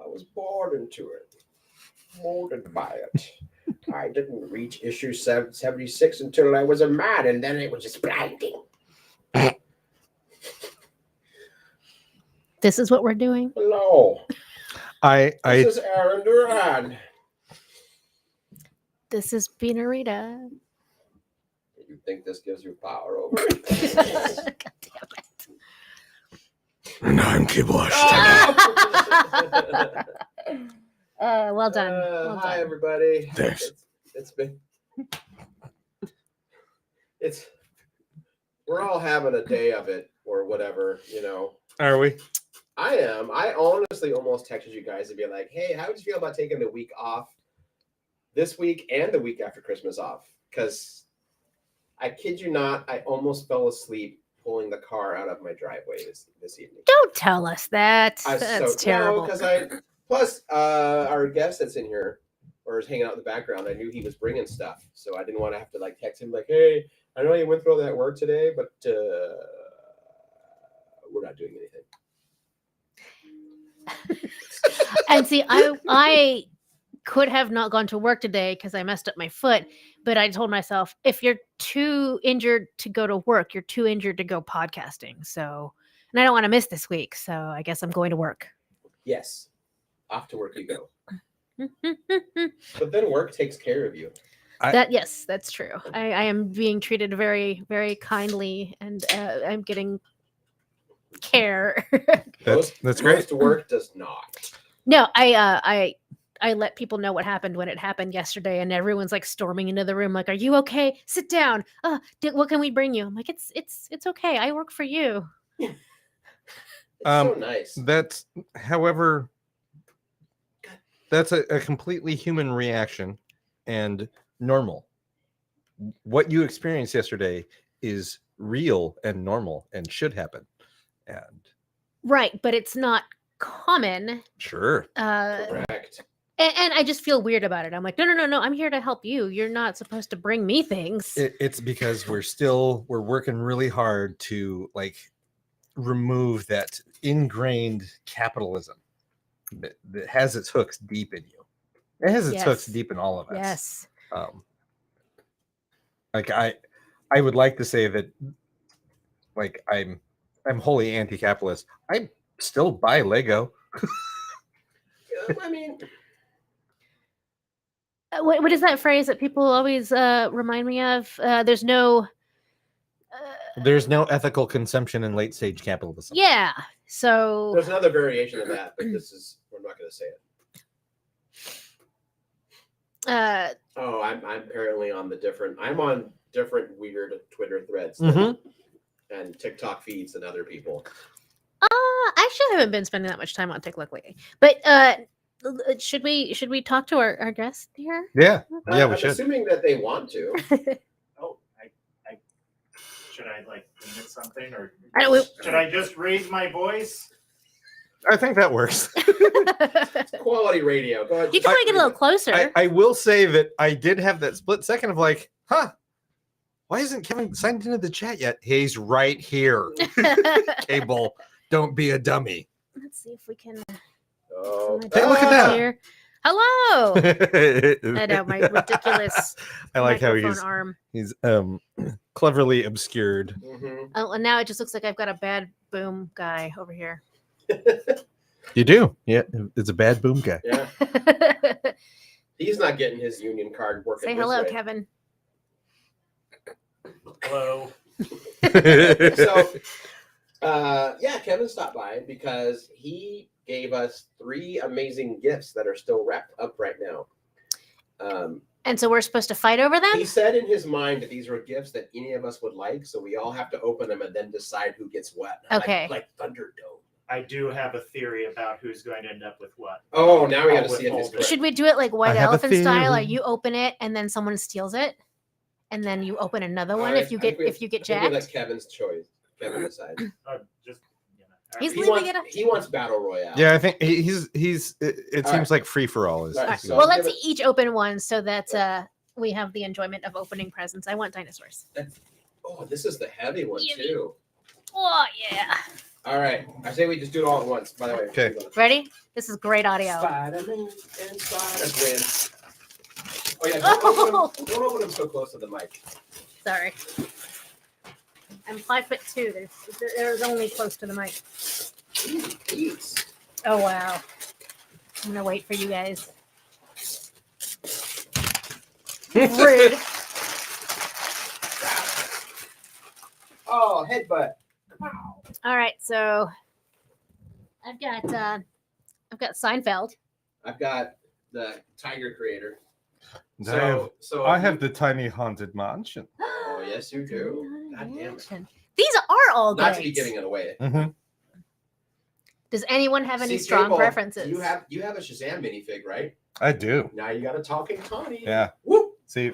I was born into it, molded by it. I didn't reach issue 76 until I was a man, and then it was just blinding. This is what we're doing. Hello, I this is Aaron Duran. This is Beanarita. You think this gives you power over me? God damn it. and I'm Kibosh. Well done. Well Hi, done. everybody. Thanks. We're all having a day of it or whatever, you know. Are we? I am. I honestly almost texted you guys to be like, hey, how would you feel about taking the week off this week and the week after Christmas off? Because I kid you not, I almost fell asleep pulling the car out of my driveway this evening. Don't tell us that. That's terrible. Plus, our guest that's in here or is hanging out in the background, I knew he was bringing stuff. So I didn't want to have to like text him like, hey, I know you went through all that work today, but we're not doing anything. And see, I could have not gone to work today because I messed up my foot, but I told myself, if you're too injured to go to work, you're too injured to go podcasting. So, and I don't want to miss this week, so I guess I'm going to work. Yes, off to work you go. But then work takes care of you. Yes, that's true. I am being treated very, very kindly, and I'm getting care. That's great. Most work does not. No, I let people know what happened when it happened yesterday, and everyone's like storming into the room, like, "Are you okay? Sit down. What can we bring you?" I'm like, "It's okay. I work for you." It's so nice. That's, however, that's a completely human reaction and normal. What you experienced yesterday is real and normal and should happen. And Right, but it's not common. sure. Correct. And I just feel weird about it. I'm like, no, I'm here to help you. You're not supposed to bring me things. It's because we're working really hard to like remove that ingrained capitalism that has its hooks deep in you. It has its hooks Yes. deep in all of us. Yes. Like I would like to say that like I'm wholly anti-capitalist. I still buy Lego. I mean, What is that phrase that people always remind me of? There's no. There's no ethical consumption in late stage capitalism. Yeah. So. there's another variation of that, but we're not going to say it. Oh, I'm apparently on I'm on different weird Twitter threads and TikTok feeds than other people. I actually haven't been spending that much time on TikTok lately. But should we talk to our guest here? Yeah. Yeah, we I'm should. assuming that they want to. Oh, I should I like limit something or I don't- should I just raise my voice? I think that works. Quality radio. Go ahead. You can probably get a little closer. I will say that I did have that split second of like, why isn't Kevin signed into the chat yet? He's right here. Cable, don't be a dummy. Let's see if we can. Oh, Hey, look at that. Here. Hello. I know my ridiculous. I like how microphone he's arm. cleverly obscured. Mhm. Oh, and now it just looks like I've got a bad boom guy over here. You do. Yeah, it's a bad boom guy. Yeah, he's not getting his union card working. Say this hello, way. Kevin. Hello. So, yeah, Kevin stopped by because he gave us 3 amazing gifts that are still wrapped up right now. And so we're supposed to fight over them? He said in his mind that these were gifts that any of us would like, so we all have to open them and then decide who gets what. Okay. Like Thunderdome. I do have a theory about who's going to end up with what. Oh, now we got to I'll see if it's withhold it. correct. Should we do it like White I have a Elephant style? Like theory. you open it and then someone steals it, and then you open another one All right, if you I get think we jacked. let Kevin's choice. Kevin decide. Just He's He leaving wants, it up. he wants battle royale. Yeah, I think it All seems like free for all is. All right, is- so- Well, give let's it- each open one so that we have the enjoyment of opening presents. I want dinosaurs. Oh, this is the heavy one Yummy. too. Oh yeah. All right. I say we just do it all at once. By the way. Okay. Ready? This is great audio. Spider-Man and Spider-Gwen. Oh yeah, don't open them so close to the mic. Sorry. I'm 5'2". There's only close to the mic. Jeez. Oh wow. I'm gonna wait for you guys. Rude. Oh, headbutt. All right, so I've got Seinfeld. I've got the Tiger Creator. So I have the tiny haunted mansion. Oh yes, you do. God damn it. These are all great. Not to be giving it away. Mhm. Does anyone have any See, strong Cable, preferences? You have a Shazam minifig, right? I do. Now you got a talking Tawny. Yeah. Whoop. See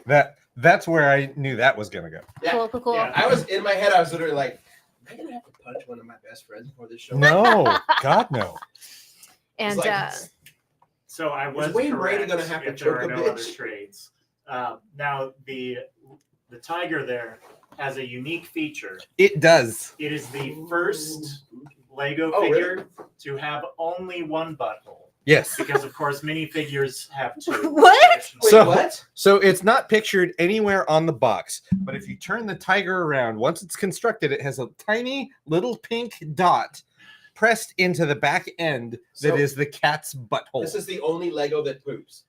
that's where I knew that was gonna go. Yeah. Cool. Yeah. I was in my head. I was literally like, "Am I gonna have to punch one of my best friends before this show?" No, God no. And It's like, So I was Wayne Brady correct gonna have to if there choke are a no other bitch? trades. Now the Tiger there has a unique feature. It does. It is the first Lego Oh, figure really? to have only one butthole. Yes. Because of course minifigures have two. What? Wait, So- what? So it's not pictured anywhere on the box, but if you turn the Tiger around, once it's constructed, it has a tiny little pink dot pressed into the back end So- that is the cat's butthole. This is the only Lego that poops.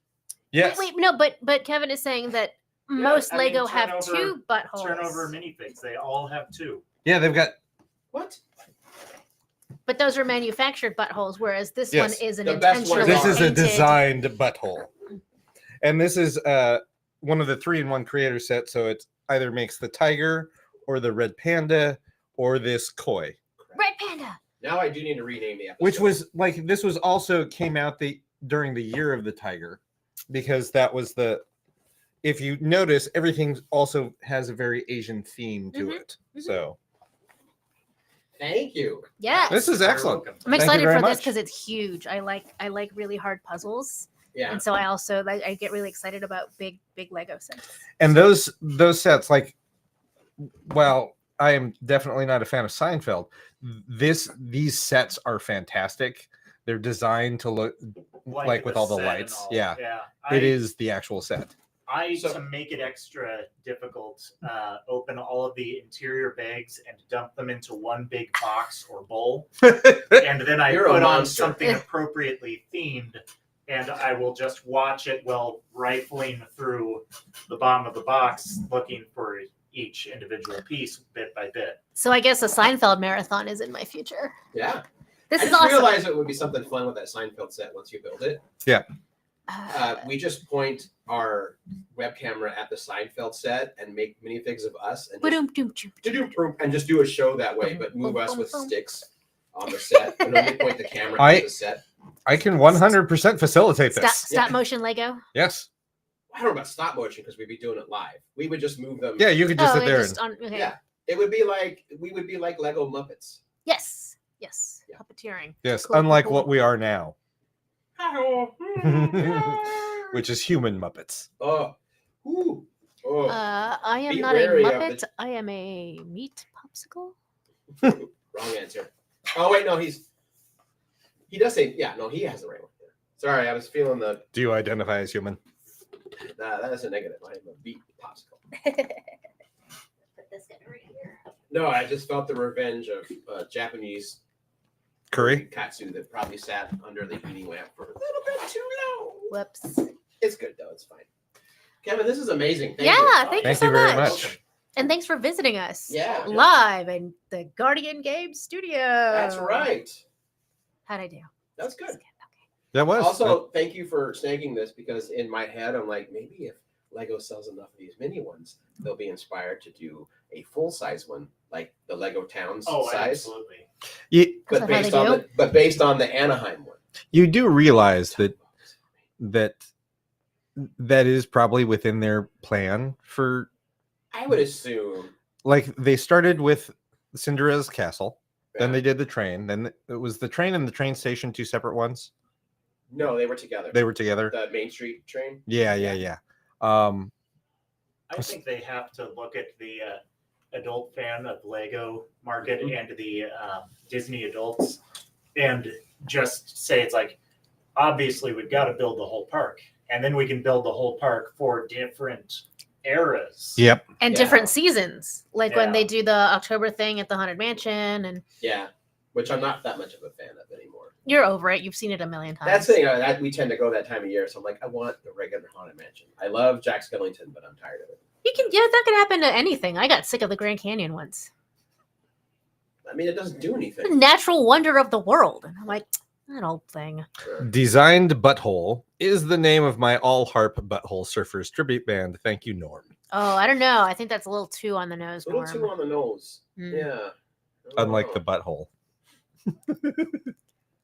yes. Wait, no, but Kevin is saying that most I mean, Lego turn have over- two buttholes. Turn over minifigs. They all have two. Yeah, they've got What? But those are manufactured buttholes, whereas this Yes. one is an The best one intentionally this is a painted- designed butthole. And this is one of the 3-in-1 creator sets, so it either makes the tiger or the red panda or this koi. Red Panda. Now I do need to rename the episode. Which was like this was also came out during the year of the tiger, because that was the, if you notice, everything also has a very Asian theme to Mhm, it. mhm. So Thank you. Yeah. this is You're excellent. welcome. I'm Thank you excited very for this much. because it's huge. I like really hard puzzles, Yeah. and so I also I get really excited about big Lego sets. And those sets, like, well, I am definitely not a fan of Seinfeld. These sets are fantastic. They're designed to look like with the all the set and lights. all. Yeah. Yeah. It is the actual set. So- To make it extra difficult, open all of the interior bags and dump them into one big box or bowl. And then I You're a put on monster. something appropriately themed, and I will just watch it while rifling through the bottom of the box, looking for each individual piece bit by bit. So I guess a Seinfeld marathon is in my future. Yeah. This I is just awesome. realized it would be something fun with that Seinfeld set once you build it. We just point our web camera at the Seinfeld set and make minifigs of us and just do a show that way, but move us with sticks on the set and only point the camera at the set. I can 100% facilitate Stop, this. stop motion Lego. Yes. I don't know about stop motion because we'd be doing it live. We would just move them. Yeah, you could just sit and there just and on, okay. Yeah. It would be like we would be like Lego Muppets. Yes. Yes. Yeah. Puppeteering. yes, Cool, unlike cool. what we are now, which is human Muppets. Oh. Ooh. Oh. I am Be not a wary of Muppet. the- I am a meat popsicle. Wrong answer. Oh wait, no, he does say no, he has the right one. Sorry, I was feeling the Do you identify as human? that is a negative. I am a beat popsicle. Put this guy right here. No, I just felt the revenge of Japanese Curry? katsu that probably sat under the heating lamp for a little bit too long. Whoops. It's good though. It's fine. Kevin, this is amazing. Yeah, you. thank you Thank so you very much. much. And thanks for visiting us. Yeah. Live in the Guardian Games studio. That's right. How'd I do? That's good. Okay. That was. Also, thank you for snagging this because in my head, I'm like, maybe if Lego sells enough of these mini ones, they'll be inspired to do a full size one, like the Lego Towns Oh, size. absolutely. you, Is that how they do? Based on the Anaheim one. you do realize that is probably within their plan for, I would assume. like, they started with Cinderella's castle, then they did the train, then it was the train and the train station, two separate ones. No, they were together. They were together. The Main Street train. Yeah. I think they have to look at adult fan of Lego market and the Disney adults, and just say it's like, obviously we've got to build the whole park, and then we can build the whole park for different eras. Yep. And Yeah. different seasons, like when they Yeah. do the October thing at the Haunted Mansion, and Yeah, which I'm not that much of a fan of anymore. you're over it. You've seen it a million times. That's the thing, that we tend to go that time of year. So I'm like, I want the regular Haunted Mansion. I love Jack Skellington, but I'm tired of it. You can, yeah, that could happen to anything. I got sick of the Grand Canyon once. I mean, it doesn't do The anything. natural wonder of the world, and I'm like, that old thing. Sure. Designed Butthole is the name of my all harp butthole surfers tribute band. Thank you, Norm. Oh, I don't know. I think that's a little too on the nose. A little Norm. too on the nose. Mm. Yeah. Unlike Oh, the butthole.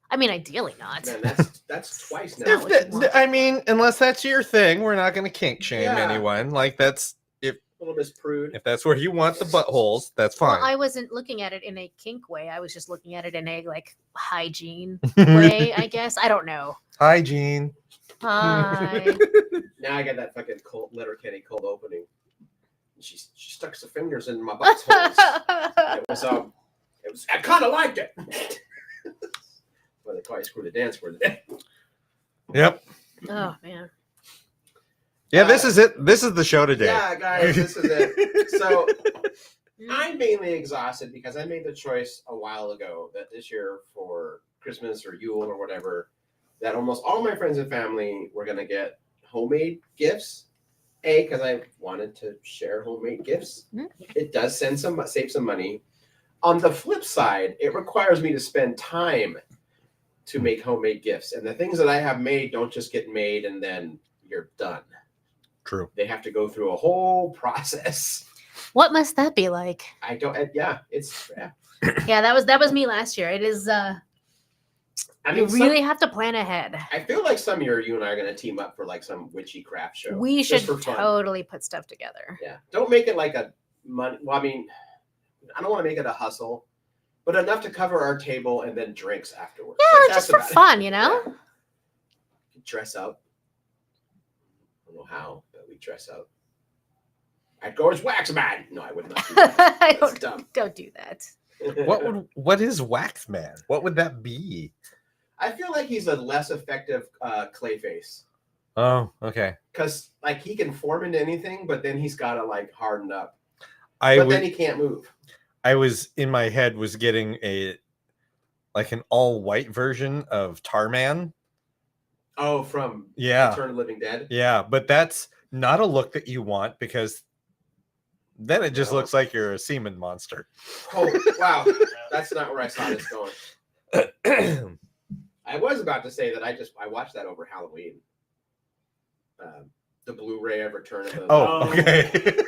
I mean, ideally not. Man, that's twice now. I mean, unless that's your thing, we're not going to kink shame Yeah. anyone. Like that's A little Miss Prude. if that's where you want the buttholes, that's fine. Well, I wasn't looking at it in a kink way. I was just looking at it in a like hygiene way, I guess. I don't know. Hi, Gene. Hi. Now I got that fucking cold Letterkenny cold opening. She stuck her fingers in my buttholes. It was I kind of liked it. Well, they call you Screw the Dance word today. Yep. Oh man. Yeah, this is it. This is the show today. Yeah, guys, this is it. So I'm mainly exhausted because I made the choice a while ago that this year for Christmas or Yule or whatever, that almost all my friends and family were going to get homemade gifts. A, because I wanted to share homemade gifts. Mhm. It does save some money. On the flip side, it requires me to spend time to make homemade gifts. And the things that I have made don't just get made and then you're done. True. They have to go through a whole process. What must that be like? I don't. Yeah, it's. Yeah. Yeah, that was me last year. It is. I You mean, really have to plan ahead. I feel like some year you and I are going to team up for like some witchy craft show. We just should for fun. totally put stuff together. Yeah, don't make it like a money. Well, I mean, I don't want to make it a hustle, but enough to cover our table and then drinks afterwards. Yeah, Like, just that's for about it. fun, you know. Yeah. Dress up. I don't know how, but we dress up. I'd go as Wax Man. No, I would not. Do that. I That's dumb. don't do that. What is Waxman? What would that be? I feel like he's a less effective Clayface. Oh, okay. Because like he can form into anything, but then he's got to like harden up. I But would. then he can't move. I was in my head was getting like an all white version of Tarman. Oh, from Yeah. Return of the Living Dead. Yeah, but that's not a look that you want because then it just No. looks like you're a semen monster. Oh wow, that's not where I saw this going. I was about to say that I watched that over Halloween. The Blu-ray of Return of the. Oh, okay.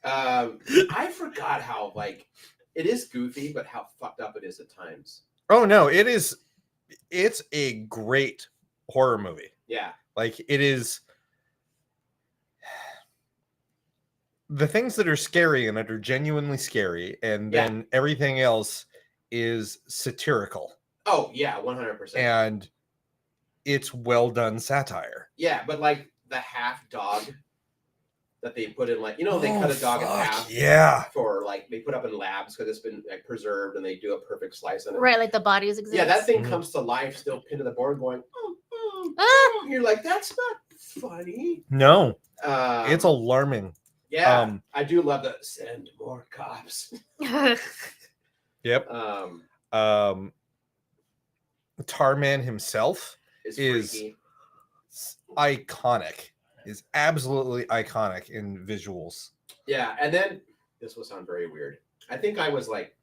I forgot how like it is goofy, but how fucked up it is at times. Oh no, it is. It's a great horror movie. Yeah, Like it is. The things that are scary and that are genuinely scary, and Yeah. then everything else is satirical, oh yeah, 100%. and it's well done satire. Yeah, but like the half dog that they put in, like they cut a dog in half. Yeah. For like they put up in labs because it's been like preserved and they do a perfect slice on it. Right, like the bodies exist. Yeah, that thing Mhm. comes to life, still pinned to the board, going. Ah! You're like, that's not funny. No, Um, it's alarming. yeah. I do love the send more cops. Yep. Tarman himself It's Is- freaky. iconic. Is absolutely iconic in visuals. Yeah, and then this will sound very weird. I think I was like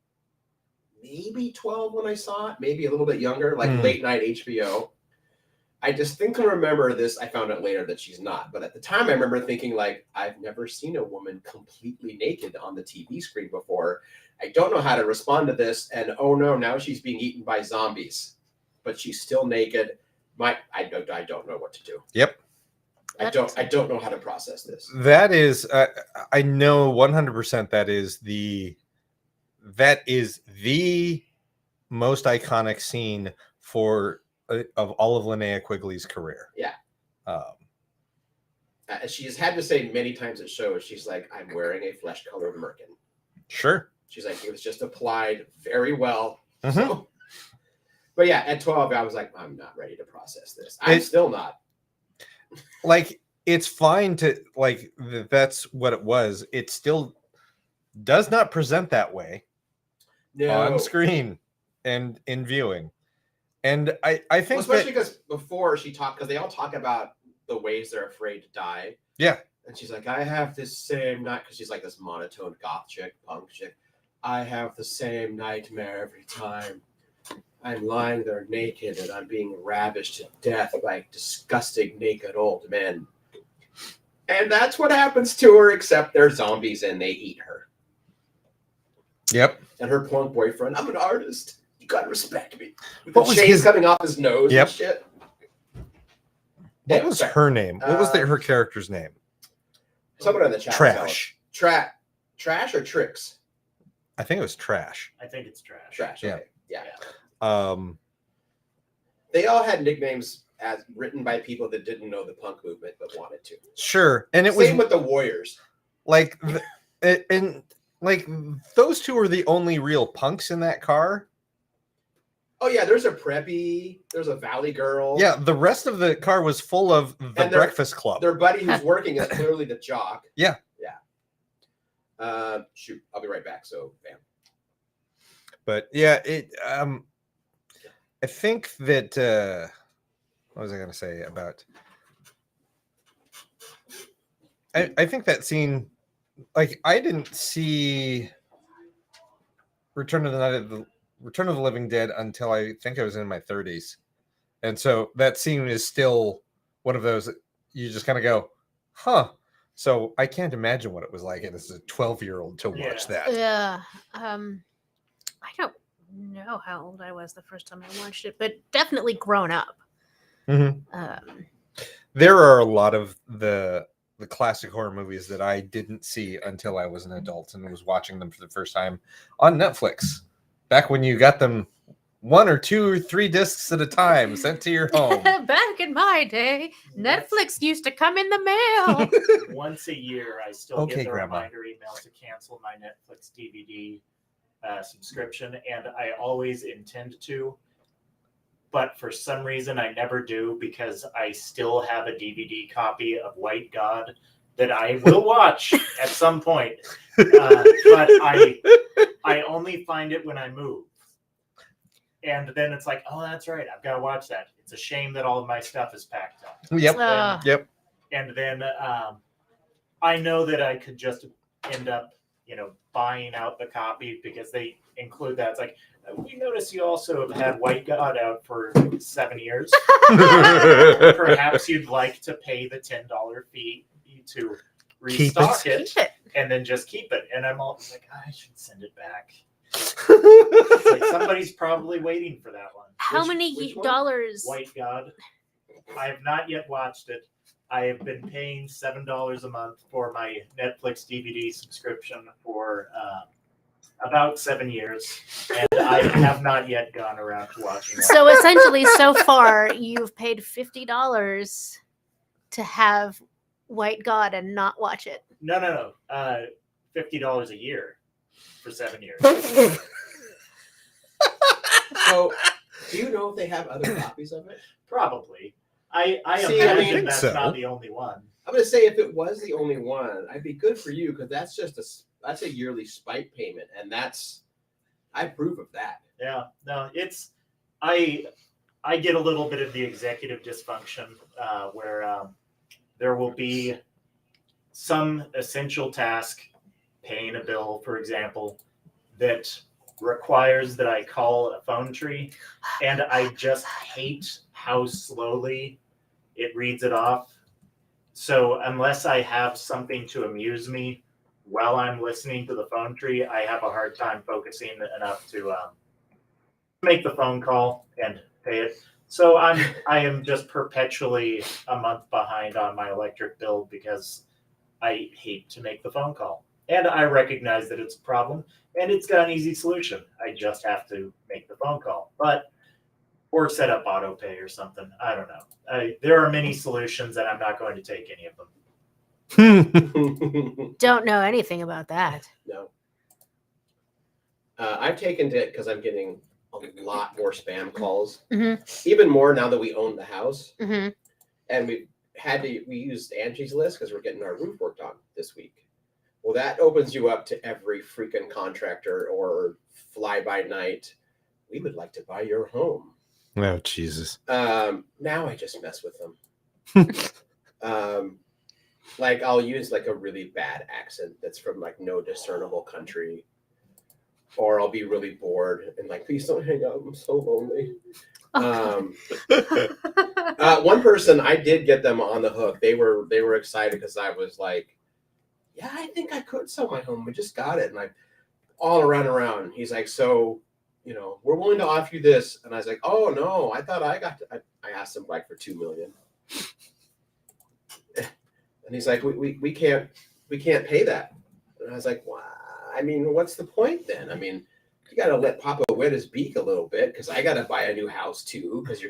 maybe 12 when I saw it, maybe a little bit younger, like Hmm. late night HBO. I distinctly remember this. I found out later that she's not, but at the time I remember thinking like, I've never seen a woman completely naked on the TV screen before. I don't know how to respond to this, and oh no, now she's being eaten by zombies, but she's still naked. I don't know what to do. Yep. I don't know how to process this. That is, I know 100% that is the most iconic scene of all of Linnea Quigley's career. Yeah. Um, She's had to say many times at shows, she's like, I'm wearing a flesh-colored merkin. Sure. She's like, it was just applied very well. Mhm. So, but yeah, at 12, I was like, I'm not ready to process this. I'm still not. Like, it's fine to like that's what it was. It still does not present that way on screen and in viewing. And I think well, especially because before she talked, because they all talk about the ways they're afraid to die. Yeah. And she's like, I have this same night, because she's like this monotone goth chick, punk chick. I have the same nightmare every time. I'm lying there naked and I'm being ravished to death by disgusting naked old men. And that's what happens to her, except they're zombies and they eat her. Yep. And her plunk boyfriend, I'm an artist. You gotta respect me. With What the was chains his- coming off his nose Yep. and shit. What Yeah, was sorry. her name? What was her character's name? Someone in the chat. Trash. Trash or Tricks? I think it was Trash. I think it's trash. Trash. Yeah. Okay. Yeah. They They all had nicknames as written by people that didn't know the punk movement but wanted to. Sure. And it Same was with the Warriors. like and like those two are the only real punks in that car. Oh yeah, there's a preppy, there's a Valley Girl. Yeah, the rest of the car was full of the And their- Breakfast Club. Their buddy who's working is clearly the jock. Yeah. Yeah. Shoot, I'll be right back. So bam. But yeah, it I think that what was I gonna say about I think that scene, like I didn't see Return of the Living Dead until I think I was in my 30s. And so that scene is still one of those that you just kind of go, huh. So I can't imagine what it was like as a 12-year-old to watch that. Yeah. I don't know how old I was the first time I watched it, but definitely grown up. Mhm. There There are a lot of the classic horror movies that I didn't see until I was an adult and was watching them for the first time on Netflix. Back when you got them 1 or 2 or 3 discs at a time sent to your home. Back in my day, Netflix used to come in the mail. Once a year, I still Okay, get the Grandma. reminder email to cancel my Netflix DVD subscription, and I always intend to. But for some reason, I never do because I still have a DVD copy of White God that I will watch at some point. But I only find it when I move. And then it's like, oh, that's right. I've got to watch that. It's a shame that all of my stuff is packed up. Yep. Yep. And then I know that I could just end up, buying out the copy because they include that. It's like, we notice you also have had White God out for 7 years. Perhaps you'd like to pay the $10 fee to restock it Keep it. and then just keep it. And I'm all like, I should send it back. It's like somebody's probably waiting for that one. How Which many one? dollars? White God. I have not yet watched it. I have been paying $7 a month for my Netflix DVD subscription for about 7 years, and I have not yet gone around to watching it. So essentially, so far, you've paid $50 to have White God and not watch it. No. $50 a year for 7 years. So do you know if they have other copies of it? Probably. I See, I imagine think that's so. not the only one. I'm gonna say if it was the only one, I'd be good for you because that's just that's a yearly spike payment, and I approve of that. Yeah, no, it's I get a little bit of the executive dysfunction where there will be some essential task, paying a bill, for example, that requires that I call a phone tree, and I just hate how slowly it reads it off. So unless I have something to amuse me while I'm listening to the phone tree, I have a hard time focusing enough to make the phone call and pay it. So I am just perpetually a month behind on my electric bill because I hate to make the phone call. And I recognize that it's a problem and it's got an easy solution. I just have to make the phone call. Or set up auto pay or something. I don't know. There are many solutions and I'm not going to take any of them. Don't know anything about that. No. I've taken it because I'm getting a lot more spam calls, Mhm. even more now that we own the house. Hmm. And we used Angie's List because we're getting our roof worked on this week. Well, that opens you up to every freaking contractor or fly by night. We would like to buy your home. Oh, Jesus. Now I just mess with them. Like I'll use like a really bad accent that's from like no discernible country, or I'll be really bored and like, please don't hang up. I'm so lonely. One person, I did get them on the hook. They were excited because I was like, yeah, I think I could sell my home. We just got it, and I all around. He's like, so, we're willing to offer you this, and I was like, oh no, I thought I got. I asked him like for $2 million. And he's like, we can't pay that. And I was like, well, I mean, what's the point then? I mean, you got to let Papa wet his beak a little bit because I got to buy a new house too because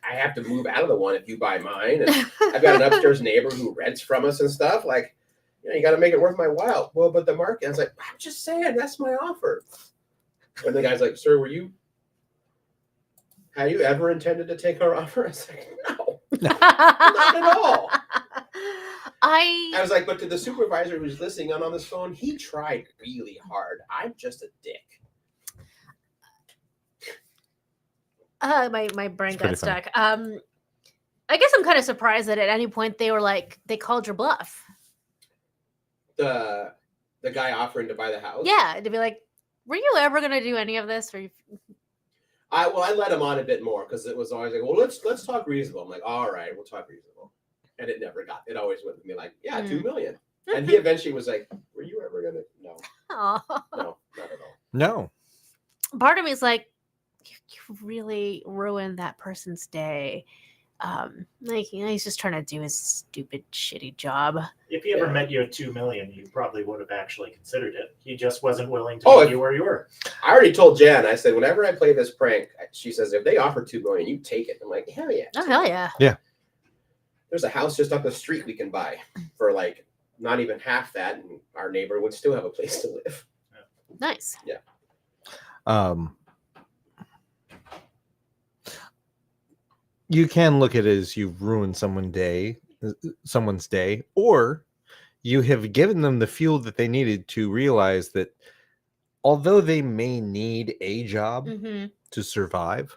I have to move out of the one if you buy mine. And I've got an upstairs neighbor who rents from us and stuff. Like, you got to make it worth my while. Well, but the market, I was like, I'm just saying, that's my offer. And the guy's like, sir, have you ever intended to take our offer? I was like, no, not at all. I was like, but to the supervisor who's listening on this phone, he tried really hard. I'm just a dick. My brain It's got pretty stuck. I guess I'm kind of surprised that at any point they called your bluff. The guy offering to buy the house. Yeah, to be like, were you ever gonna do any of this? I let him on a bit more because it was always like, well, let's talk reasonable. I'm like, all right, we'll talk reasonable. And it never got. It always went with me like, yeah, $2 million. And he eventually was like, were you ever gonna? No, Aww. no, not at all. No. Part of me is like, you really ruined that person's day. Like, he's just trying to do his stupid, shitty job. If he ever met you at $2 million, you probably would have actually considered it. He just wasn't willing to meet you where you were. I already told Jan. I said, whenever I play this prank, she says, if they offer $2 million, you take it. I'm like, hell yeah. Oh, hell yeah. Yeah. There's a house just up the street we can buy for like not even half that, and our neighbor would still have a place to live. Nice. Yeah. You can look at it as you've ruined someone's day, or you have given them the fuel that they needed to realize that although they may need a job to survive,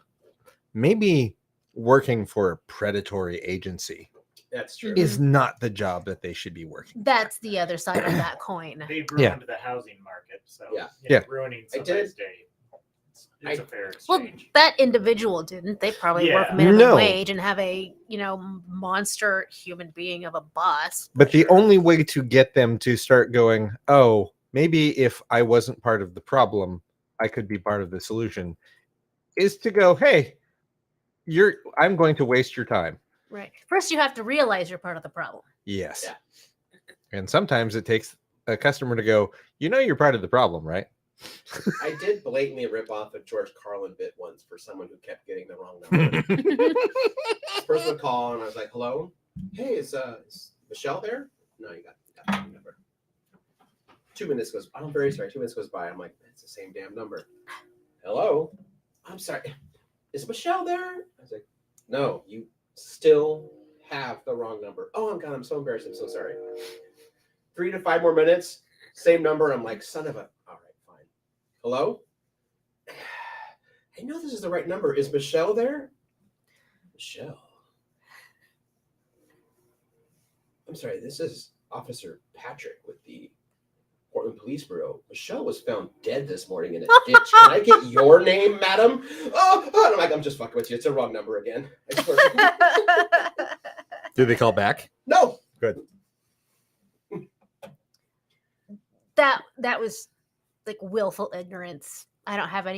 maybe working for a predatory agency That's true. is not the job that they should be working. That's the other side of that coin. They ruined the housing market, so Yeah. ruining somebody's day. It's a fair Well, exchange. that individual didn't. They probably work Yeah. minimum No. wage and have a, monster human being of a boss. But the only way to get them to start going, oh, maybe if I wasn't part of the problem, I could be part of the solution, is to go, hey, I'm going to waste your time. Right. First, you have to realize you're part of the problem. Yes. Yeah. And sometimes it takes a customer to go, you're part of the problem, right? I did blatantly rip off a George Carlin bit once for someone who kept getting the wrong number. This person would call, and I was like, hello? Hey, is Michelle there? No, you got the wrong number. 2 minutes goes, I'm very sorry. 2 minutes goes by. I'm like, that's the same damn number. Hello? I'm sorry. Is Michelle there? I was like, no, you still have the wrong number. Oh, I'm so embarrassed. I'm so sorry. 3 to 5 more minutes, same number. I'm like, son of a, all right, fine. Hello? I know this is the right number. Is Michelle there? Michelle. I'm sorry, this is Officer Patrick with the Portland Police Bureau. Michelle was found dead this morning in a ditch. Can I get your name, madam? Oh, and I'm like, I'm just fucking with you. It's a wrong number again. I swear. Did they call back? No. Good. That was like willful ignorance. I have no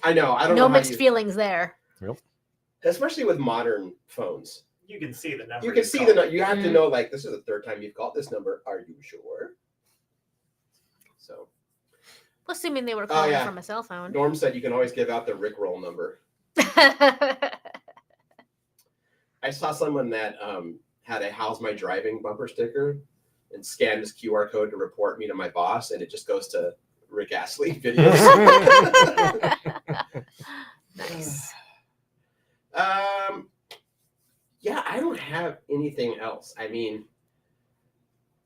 I know. I don't know. no how mixed you, feelings there. especially with modern phones. You can see the number. You can see you have to know, like, this is the third time you've called this number. Are you sure? So, Assuming they were calling yeah. from a cell phone. Norm said you can always give out the Rickroll number. I saw someone that had a "How's my driving" bumper sticker and scanned this QR code to report me to my boss, and it just goes to Rick Astley videos. Nice. Yeah, I don't have anything else. I mean,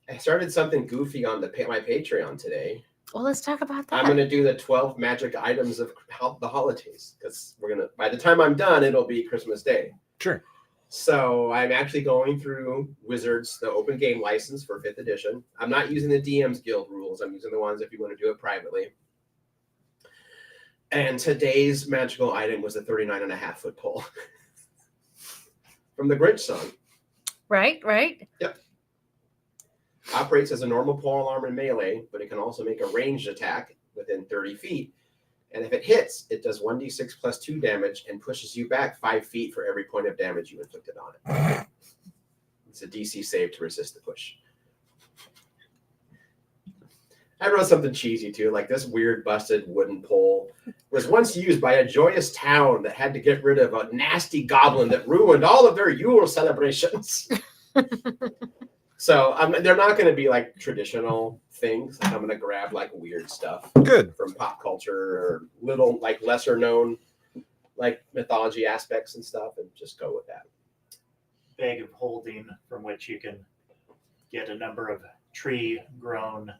I started something goofy on my Patreon today. Well, let's talk about that. I'm gonna do the 12 magic items of the holidays because by the time I'm done, it'll be Christmas Day. Sure. So I'm actually going through Wizards, the open game license for 5th edition. I'm not using the DM's Guild rules. I'm using the ones if you want to do it privately. And today's magical item was a 39.5-foot pole from the Grinch song. Right. Operates as a normal pole alarm in melee, but it can also make a ranged attack within 30 feet. And if it hits, it does 1d6 plus 2 damage and pushes you back 5 feet for every point of damage you inflicted on it. It's a DC save to resist the push. I wrote something cheesy too, like this weird busted wooden pole was once used by a joyous town that had to get rid of a nasty goblin that ruined all of their Yule celebrations. So they're not going to be like traditional things. I'm going to grab like weird stuff Good. from pop culture or little like lesser known like mythology aspects and stuff and just go with that. Bag of holding from which you can get a number of tree grown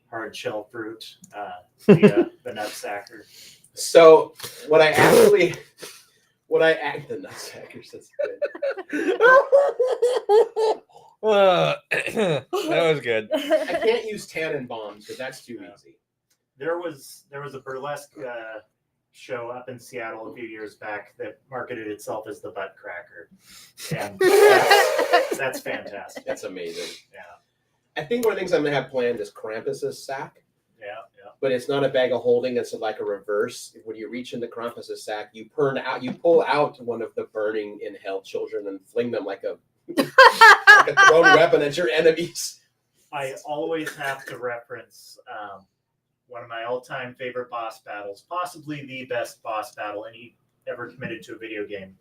hard shell fruit via the nutsacker. So the nutsackers, that's good. That was good. I can't use tannin bombs because that's too easy. There was a burlesque show up in Seattle a few years back that marketed itself as the butt cracker, and that's fantastic. That's amazing. Yeah. I think one of the things I'm going to have planned is Krampus's sack, Yeah. but it's not a bag of holding. It's like a reverse. When you reach into Krampus's sack, you pull out one of the burning in hell children and fling them like a thrown weapon at your enemies. I always have to reference one of my all-time favorite boss battles, possibly the best boss battle any ever committed to a video game.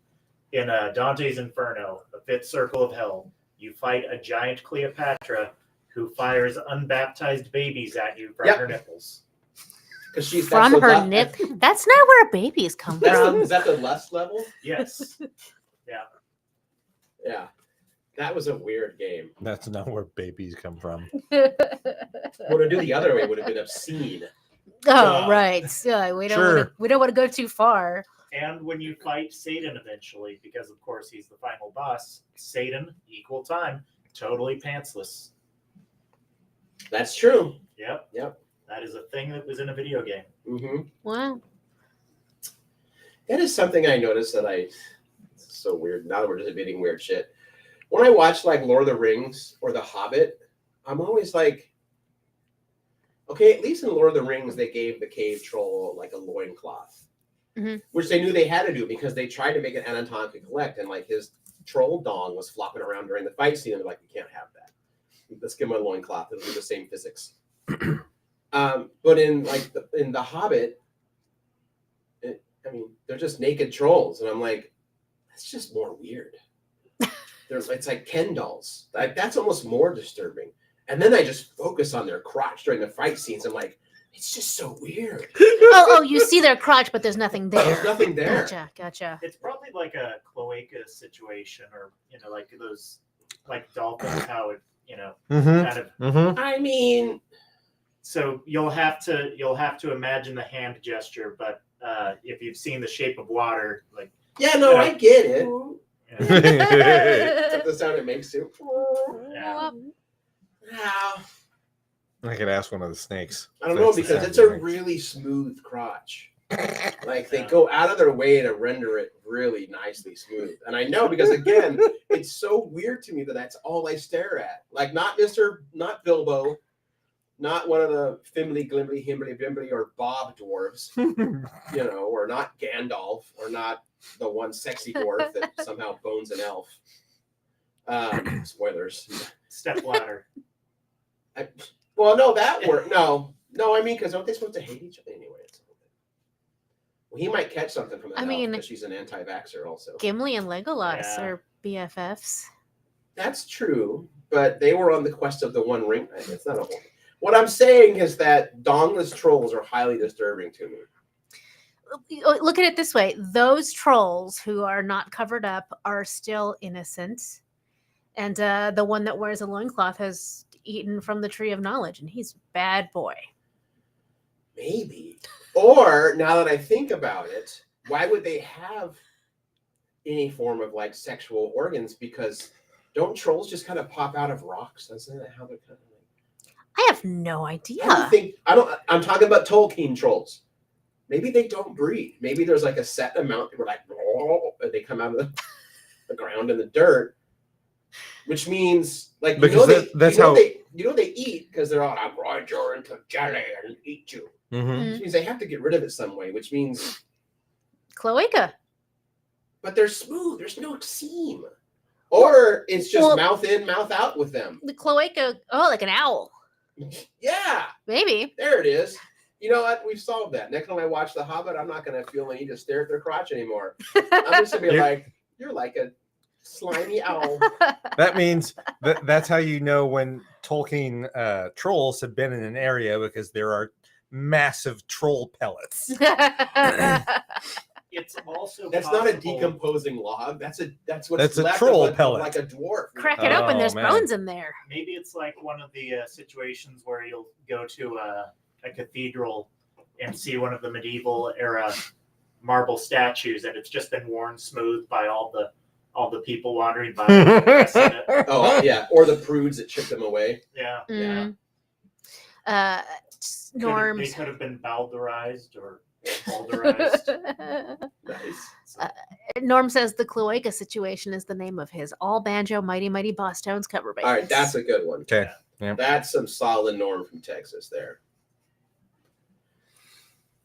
In Dante's Inferno, the 5th Circle of Hell, you fight a giant Cleopatra who fires unbaptized babies at you from her nipples. Because she's From her nip. That's not where babies come from. Is that the lust level? Yes. Yeah. That was a weird game. That's not where babies come from. Well, to do the other way would have been obscene. Oh, right. So we don't want to go too far. And when you fight Satan eventually, because of course he's the final boss, Satan, equal time, totally pantsless. That's true. Yep. That is a thing that was in a video game. Mm-hmm. Wow. That is something I noticed it's so weird. Now that we're just admitting weird shit. When I watch like Lord of the Rings or The Hobbit, I'm always like, okay, at least in Lord of the Rings, they gave the cave troll like a loincloth, which they knew they had to do because they tried to make it anatomically correct. And like his troll dong was flopping around during the fight scene. And they're like, we can't have that. Let's give him a loincloth. It'll do the same physics. But in The Hobbit, they're just naked trolls. And I'm like, that's just more weird. It's like Ken dolls. Like that's almost more disturbing. And then I just focus on their crotch during the fight scenes. I'm like, it's just so weird. Oh, you see their crotch, but there's nothing there. There's nothing there. Gotcha. It's probably like a cloaca situation, or like those like dolphins, how it kind of. I mean, so you'll have to imagine the hand gesture, but if you've seen The Shape of Water, like I get it. I That's the sound it makes too. Yeah. could ask one of the snakes. I don't know because it's a really smooth crotch. Like they go out of their way to render it really nicely smooth. And I know because again, it's so weird to me that that's all I stare at. Like not Bilbo, not one of the Fimley, Glimbly, Himbly, Bimbly, or Bob dwarves, or not Gandalf, or not the one sexy dwarf that somehow bones an elf. Spoilers. Stepladder. No, that worked. No, I mean, because aren't they supposed to hate each other anyway? Well, he might catch something from that because she's an anti-vaxxer also. Gimli and Legolas are BFFs. That's true, but they were on the quest of the One Ring. It's not a whole. What I'm saying is that dongless trolls are highly disturbing to me. Look at it this way: those trolls who are not covered up are still innocent, and the one that wears a loincloth has eaten from the tree of knowledge, and he's a bad boy. Maybe. Or now that I think about it, why would they have any form of like sexual organs? Because don't trolls just kind of pop out of rocks? Isn't that how they're kind of like? I have no idea. I'm talking about Tolkien trolls. Maybe they don't breed. Maybe there's like a set amount. We're like, they come out of the ground in the dirt, which means like Because that's how they eat because they're all I'll grind you into jelly and eat you. Mhm. Which means they have to get rid of it some way. Which means, Cloaca. but they're smooth. There's no seam, or it's just Well- mouth in, mouth out with them. The cloaca. Oh, like an owl. Yeah, Maybe. there it is. You know what? We've solved that. Next time I watch The Hobbit, I'm not going to feel the need to stare at their crotch anymore. I'm just going to be like, you're like a slimy owl. That means that's how you know when Tolkien trolls have been in an area, because there are massive troll pellets. It's also That's not a possible- decomposing log. That's what's That's a left troll of a, pellet. like a dwarf. Crack it open. Oh, There's man. bones in there. Maybe it's like one of the situations where you'll go to a cathedral and see one of the medieval era marble statues, and it's just been worn smooth by all the people wandering by. Oh yeah, or the prudes that chipped them away. Yeah. Mm. They Norms. could have been bowdlerized or boulderized. Nice. Norm says the cloaca situation is the name of his all banjo mighty mighty boss tones cover band. All right, that's a good one. Okay. Yeah. That's some solid Norm from Texas there.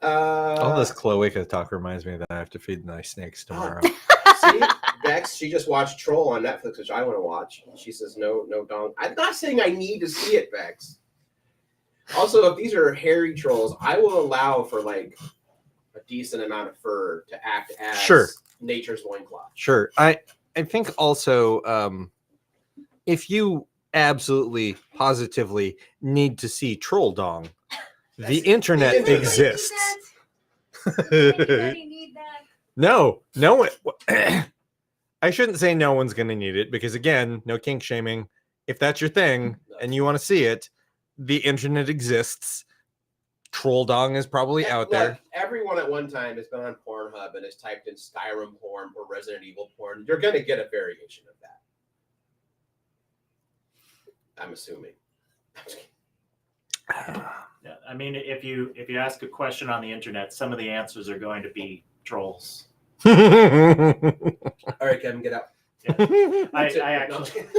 All this cloaca talk reminds me that I have to feed my snakes tomorrow. See, Bex, she just watched Troll on Netflix, which I want to watch. She says no dong. I'm not saying I need to see it, Bex. Also, if these are hairy trolls, I will allow for like a decent amount of fur to act as Sure. nature's loincloth. Sure. I think also if you absolutely positively need to see troll dong, the internet internet. exists. No one. I shouldn't say no one's going to need it, because again, no kink shaming. If that's your thing and you want to see it, the internet exists. Troll dong is probably out there. Look, everyone at one time has been on Pornhub and has typed in Skyrim porn or Resident Evil porn. You're going to get a variation of that. I'm assuming. Yeah, I mean, if you ask a question on the internet, some of the answers are going to be trolls. All right, Kevin, get out. I That's it. actually, No.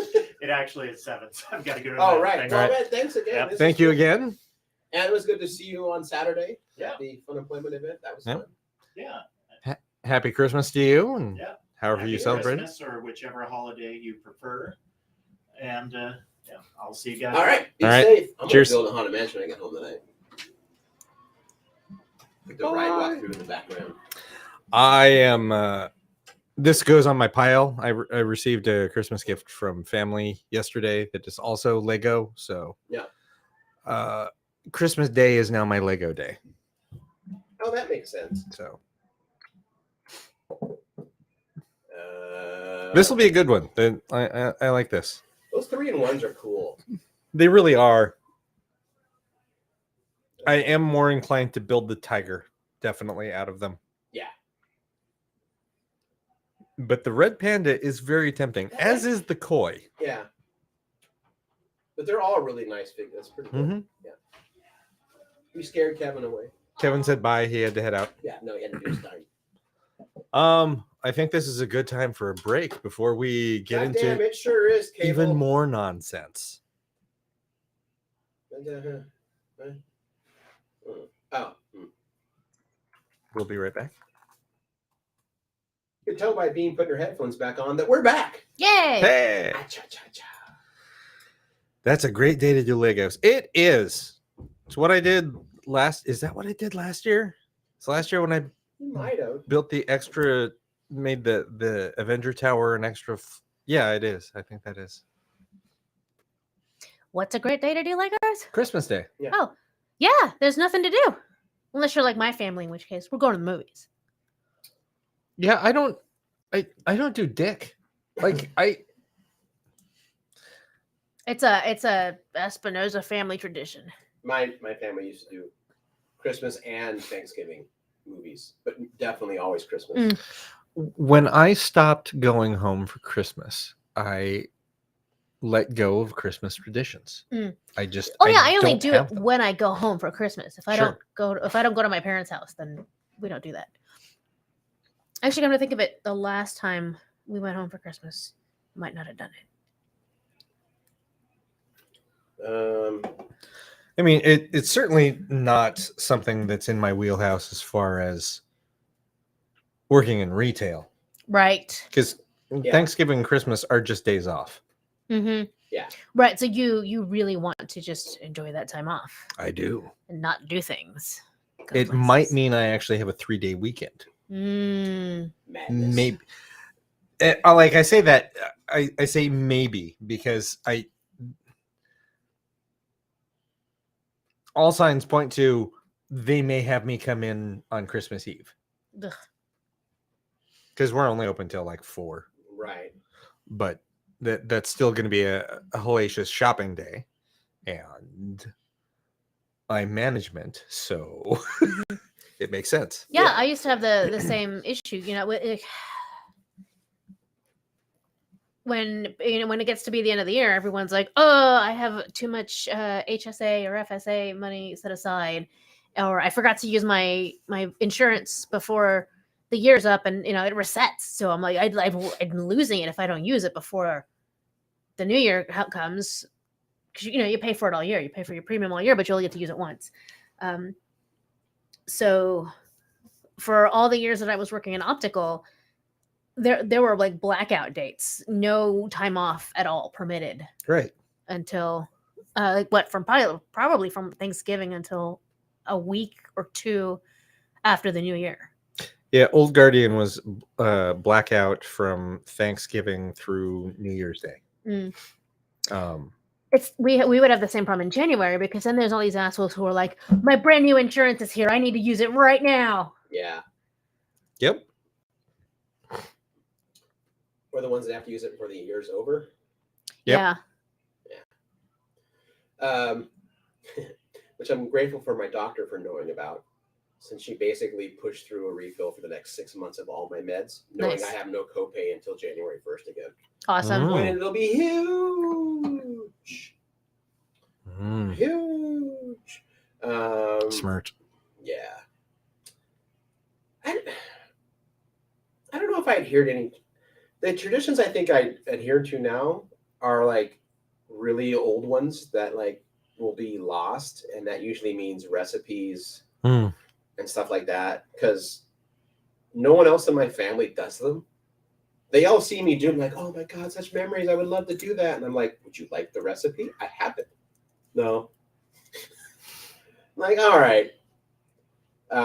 it actually is 7. So I've got to go to Oh, that right. thing. Well, man, thanks again. Yep. This Thank is you good. again. And it was good to see you on Saturday Yeah. at the Fun Employment event. That was Yep. fun. Yeah. Happy Christmas to you, and Yeah. however Happy you celebrate it. Christmas or whichever holiday you prefer. And yeah, I'll see you guys. All right. Be All right. safe. I'm Cheers. going to build a haunted mansion when I get home tonight. With the ride walk through in the background. I am. This goes on my pile. I received a Christmas gift from family yesterday that is also Lego. So Yeah. Christmas Day is now my Lego day. Oh, that makes sense. So Uh, this will be a good one. I like this. Those 3-in-1s are cool. They really are. I am more inclined to build the tiger, definitely, out of them. Yeah. But the red panda is very tempting, as is the koi. Yeah. But they're all really nice figures. That's pretty cool. Mhm. Yeah. You scared Kevin away. Kevin said bye. He had to head out. Yeah, no, he had to do his time. I think this is a good time for a break before we get God damn, into it sure is, Cable. even more nonsense. Oh. We'll be right back. You can tell by Bean putting her headphones back on that we're back. Yay! Hey, Ah-cha-cha-cha. that's a great day to do Legos. It is. It's what I did last. Is that what I did last year? It's last year when I You might have. built the extra, made the Avenger Tower an extra. Yeah, it is. I think that is. What's a great day to do Legos? Christmas Day. Oh, yeah, there's nothing to do. Unless you're like my family, in which case we're going to the movies. Yeah, I don't do dick. Like It's a Espinosa family tradition. My family used to do Christmas and Thanksgiving movies, but definitely always Christmas. when I stopped going home for Christmas, I let go of Christmas traditions. I just Oh yeah, I only don't do have it them. when I go home for Christmas. If I Sure. don't go to my parents' house, then we don't do that. Actually, come to think of it, the last time we went home for Christmas, might not have done it. I mean, it's certainly not something that's in my wheelhouse as far as working in retail, Right. because Yeah. Thanksgiving and Christmas are just days off. Mm-hmm. Yeah. Right. So you really want to just enjoy that time off I do. and not do things. Go It places. might mean I actually have a 3-day weekend. Mm. Madness. Maybe. Like I say that, I say maybe because all signs point to they may have me come in on Christmas Eve Ugh. because we're only open till like 4. Right. But that's still going to be a hellacious shopping day, and I'm management, so it makes sense. Yeah, Yeah. I used to have the same issue. You know, when it gets to be the end of the year, everyone's like, "Oh, I have too much HSA or FSA money set aside, or I forgot to use my insurance before the year's up, and it resets." So I'm like, I'm losing it if I don't use it before the new year comes, because you pay for it all year, you pay for your premium all year, but you only get to use it once. So for all the years that I was working in optical, there were like blackout dates, no time off at all permitted Right. until from probably from Thanksgiving until a week or two after the new year. Yeah, Old Guardian was blackout from Thanksgiving through New Year's Day. It's we would have the same problem in January, because then there's all these assholes who are like, my brand new insurance is here, I need to use it right now. Yeah. Yep. Or the ones that have to use it before the year's over. Yep. Yeah. Which I'm grateful for my doctor for knowing about, since she basically pushed through a refill for the next 6 months of all my meds, knowing Nice. I have no copay until January 1st again. Awesome. Mm. When it'll be huge. Mm. Huge. Smart. Yeah. I don't know if I adhere to any. The traditions I think I adhere to now are like really old ones that like will be lost, and that usually means recipes Mm. and stuff like that, because no one else in my family does them. They all see me doing like, oh my god, such memories, I would love to do that, and I'm like, would you like the recipe? I have it. No. I'm like, all right.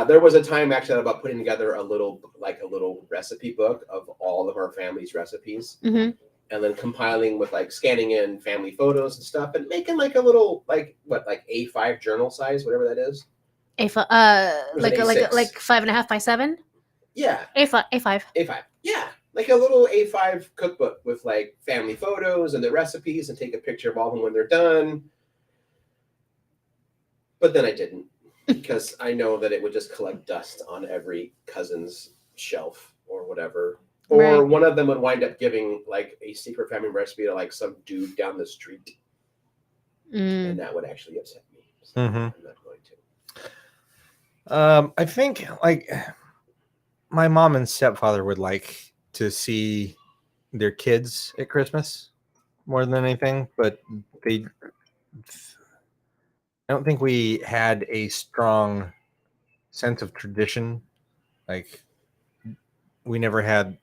There was a time actually about putting together a little recipe book of all of our family's recipes, Mm-hmm. and then compiling with like scanning in family photos and stuff, and making like a little like A5 journal size, whatever that is. A5, was like an A6. like 5.5 by 7. Yeah, A5. A5. Yeah, like a little A5 cookbook with like family photos and the recipes, and take a picture of all of them when they're done. But then I didn't, because I know that it would just collect dust on every cousin's shelf or whatever. Or Right. one of them would wind up giving like a secret family recipe to like some dude down the street, Mm. and that would actually upset me. So Mhm. I'm not going to. I think like my mom and stepfather would like to see their kids at Christmas more than anything, but I don't think we had a strong sense of tradition. Like we never had,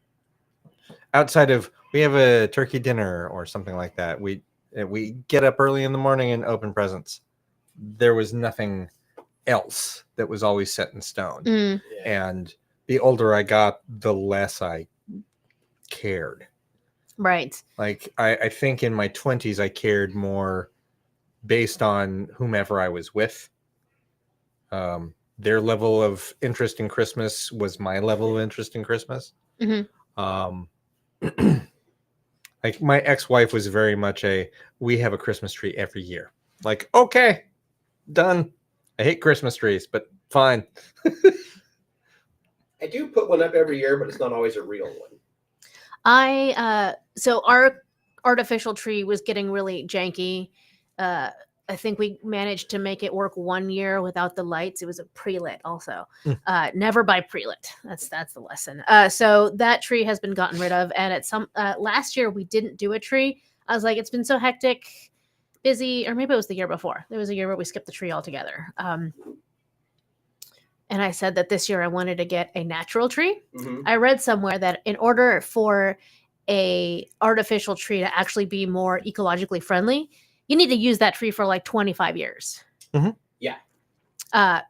outside of we have a turkey dinner or something like that. We get up early in the morning and open presents. There was nothing else that was always set in stone. Mm. Yeah. And the older I got, the less I cared. Right. Like I think in my 20s I cared more based on whomever I was with. Their level of interest in Christmas was my level of interest in Christmas. Mhm. Like my ex-wife was very much we have a Christmas tree every year. Like, okay, done. I hate Christmas trees, but fine. I do put one up every year, but it's not always a real one. So our artificial tree was getting really janky. I think we managed to make it work 1 year without the lights. It was a pre-lit also. Never buy pre-lit. That's the lesson. So that tree has been gotten rid of. And at some last year we didn't do a tree. I was like, it's been so hectic, busy, or maybe it was the year before. There was a year where we skipped the tree altogether. And I said that this year I wanted to get a natural tree. Mhm. I read somewhere that in order for a artificial tree to actually be more ecologically friendly, you need to use that tree for like 25 years. Mhm. Yeah.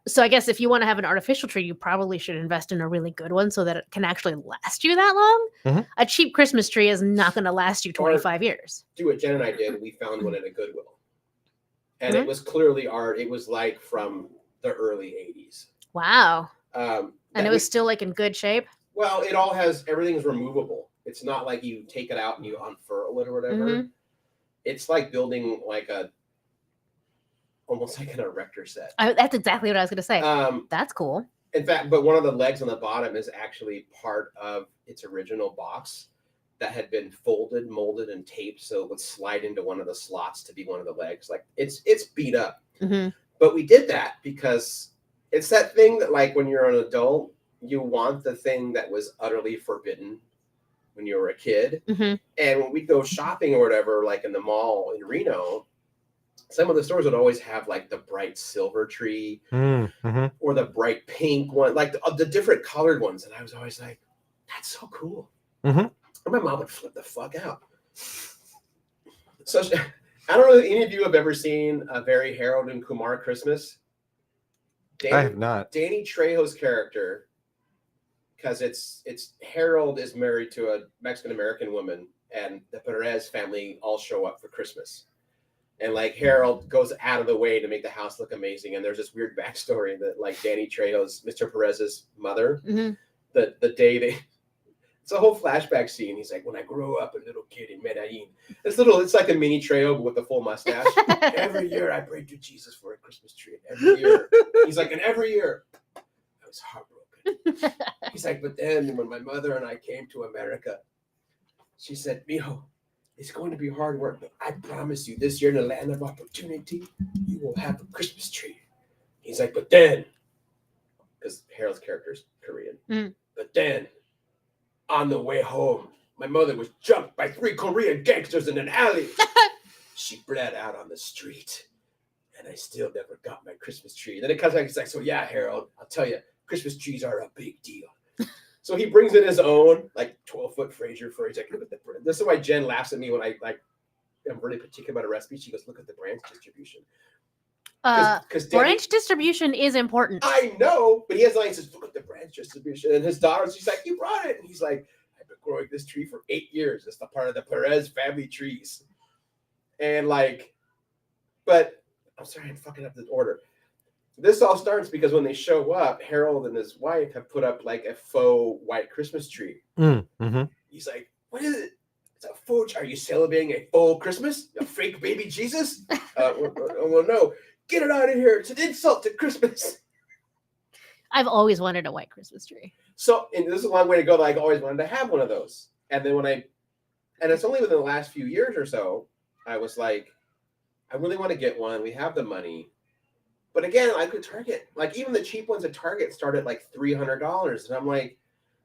So I guess if you want to have an artificial tree, you probably should invest in a really good one so that it can actually last you that long. Mhm. A cheap Christmas tree is not going to last you 25 years. Do what Jen and I did. We found one at a Goodwill. And Mhm. it was clearly art. It was like from the early 80s. Wow. And And it was still like in good shape. Well, it all has, everything's removable. It's not like you take it out and you unfurl it or whatever. Mhm. It's like building like almost like an erector set. That's exactly what I was going to say. That's cool. In fact, but one of the legs on the bottom is actually part of its original box that had been folded, molded, and taped so it would slide into one of the slots to be one of the legs. Like it's beat up. Hmm. But we did that because it's that thing that, like, when you're an adult, you want the thing that was utterly forbidden when you were a kid. Hmm. And when we go shopping or whatever, like in the mall in Reno, some of the stores would always have like the bright silver tree Mm-hmm. or the bright pink one, like the different colored ones. And I was always like, that's so cool. Mhm. And my mom would flip the fuck out. So I don't know if any of you have ever seen a very Harold and Kumar Christmas. I have not. Danny Trejo's character, because it's Harold is married to a Mexican American woman, and the Perez family all show up for Christmas. And like Harold goes out of the way to make the house look amazing. And there's this weird backstory that like Danny Trejo's, Mr. Perez's mother, Hmm. the day it's a whole flashback scene. He's like, when I grew up a little kid in Medellin, it's like a mini Trejo but with a full mustache. Every year I prayed to Jesus for a Christmas tree. And every year, he's like, and every year I was heartbroken. He's like, but then when my mother and I came to America, she said, Mijo, it's going to be hard work, but I promise you this year in the land of opportunity, you will have a Christmas tree. He's like, but then, because Harold's character is Korean, but then on the way home, my mother was jumped by 3 Korean gangsters in an alley. She bled out on the street, and I still never got my Christmas tree. Then it comes back, it's like, so yeah, Harold, I'll tell you, Christmas trees are a big deal. So he brings in his own, like 12-foot Fraser fir. He's like, look at the brand. This is why Jen laughs at me when I am really particular about a recipe. She goes, look at the branch distribution. Because branch distribution is important. I know, but he has he says, look at the branch distribution. And his daughter, she's like, you brought it. And he's like, I've been growing this tree for 8 years. It's the part of the Perez family trees. And but I'm sorry, I'm fucking up the order. This all starts because when they show up, Harold and his wife have put up like a faux white Christmas tree. Mm-hmm. He's like, what is it? It's a faux. Are you celebrating a faux Christmas? A fake baby Jesus? Well, no. Get it out of here. It's an insult to Christmas. I've always wanted a white Christmas tree. So, and this is a long way to go. I always wanted to have one of those. And then and it's only within the last few years or so, I was like, I really want to get one. We have the money. But again, I could Target, like even the cheap ones at Target start at like $300. And I'm like,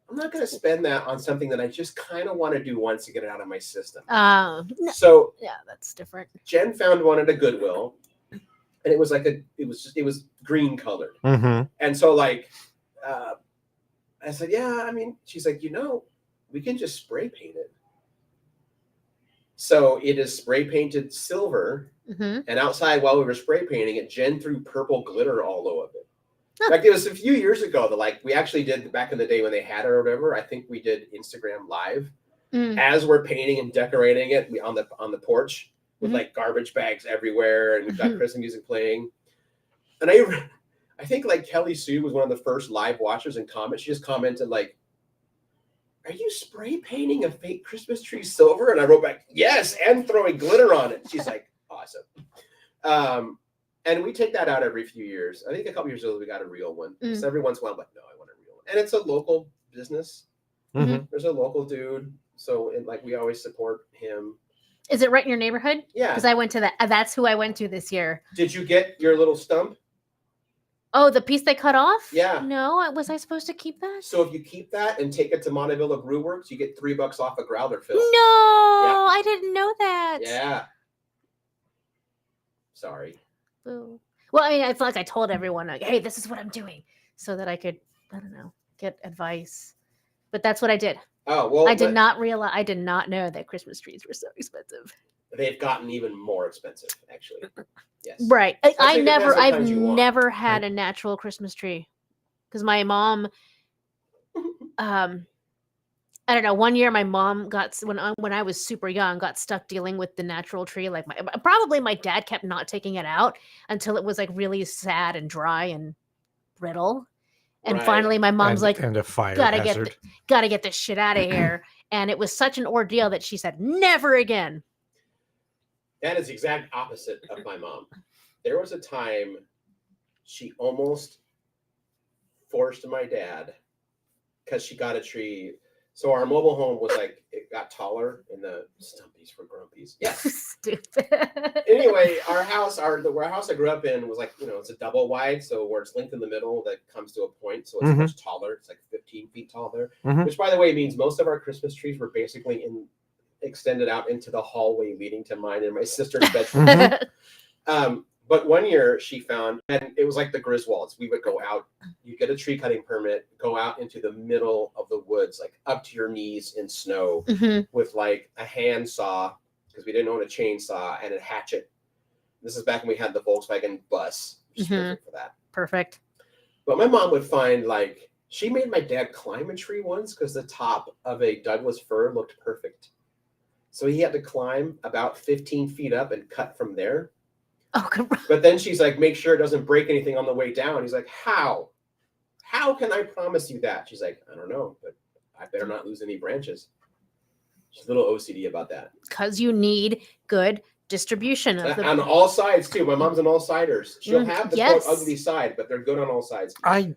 I'm not going to spend that on something that I just kind of want to do once to get it out of my system. No, So yeah, that's different. Jen found one at a Goodwill, and it was like it was green colored. Mm-hmm. And so I said, yeah, I mean, she's like, we can just spray paint it. So it is spray painted silver. Mm-hmm. And outside, while we were spray painting it, Jen threw purple glitter all over it. Huh. Like it was a few years ago that we actually did back in the day when they had it or whatever. I think we did Instagram Live as we're painting and decorating it on the porch. with Mhm. like garbage bags everywhere, and we've got Mhm. Christmas music playing. And I think like Kelly Sue was one of the first live watchers and comments. She just commented like, "Are you spray painting a fake Christmas tree silver?" And I wrote back, "Yes, and throwing glitter on it." She's like, "Awesome." And we take that out every few years. I think a couple years ago we got a real one. Mm. So every once in a while, I'm like, "No, I want a real one." And it's a local business. Mhm. There's a local dude, so like we always support him. Is it right in your neighborhood? Yeah. Because I went to that. That's who I went to this year. Did you get your little stump? Oh, the piece they cut off? Yeah. No, was I supposed to keep that? So if you keep that and take it to Montevilla Brew Works, you get $3 off a growler fill. No, I didn't know that. Yeah. Sorry. Boo. Well, I mean, it's like I told everyone, like, hey, this is what I'm doing, so that I could, I don't know, get advice. But that's what I did. Oh well. I did not realize. I did not know that Christmas trees were so expensive. They've gotten even more expensive, actually. Yes. Right. Especially depends what I've kinds you want. never had a natural Christmas tree because my mom, I don't know. One year, my mom got when I was super young, got stuck dealing with the natural tree. Like probably my dad kept not taking it out until it was like really sad and dry and brittle. And Right. finally, my mom's like, and a fire gotta hazard. get this shit out of here. And it was such an ordeal that she said, never again. That is the exact opposite of my mom. There was a time she almost forced my dad because she got a tree. So our mobile home was like, it got taller and the stumpies for grumpies. Yeah. Stupid. Anyway, our house I grew up in was like, it's a double wide. So where it's linked in the middle, that comes to a point. So it's Mhm. much taller. It's like 15 feet tall there, Mhm. which by the way means most of our Christmas trees were basically extended out into the hallway leading to mine and my sister's bedroom. Mhm. But one year she found, and it was like the Griswolds. We would go out, you get a tree cutting permit, go out into the middle of the woods, like up to your knees in snow, Mhm. with like a hand saw, because we didn't own a chainsaw, and a hatchet. This is back when we had the Volkswagen bus, which is Mhm. perfect for that. Perfect. But my mom would find like, she made my dad climb a tree once because the top of a Douglas fir looked perfect. So he had to climb about 15 feet up and cut from there. Oh, good. But then she's like, make sure it doesn't break anything on the way down. He's like, how? How can I promise you that? She's like, I don't know, but I better not lose any branches. She's a little OCD about that. Because you need good distribution of On the. all sides, too. My mom's an all siders. She'll Mm, have the yes. quote ugly side, but they're good on all sides. I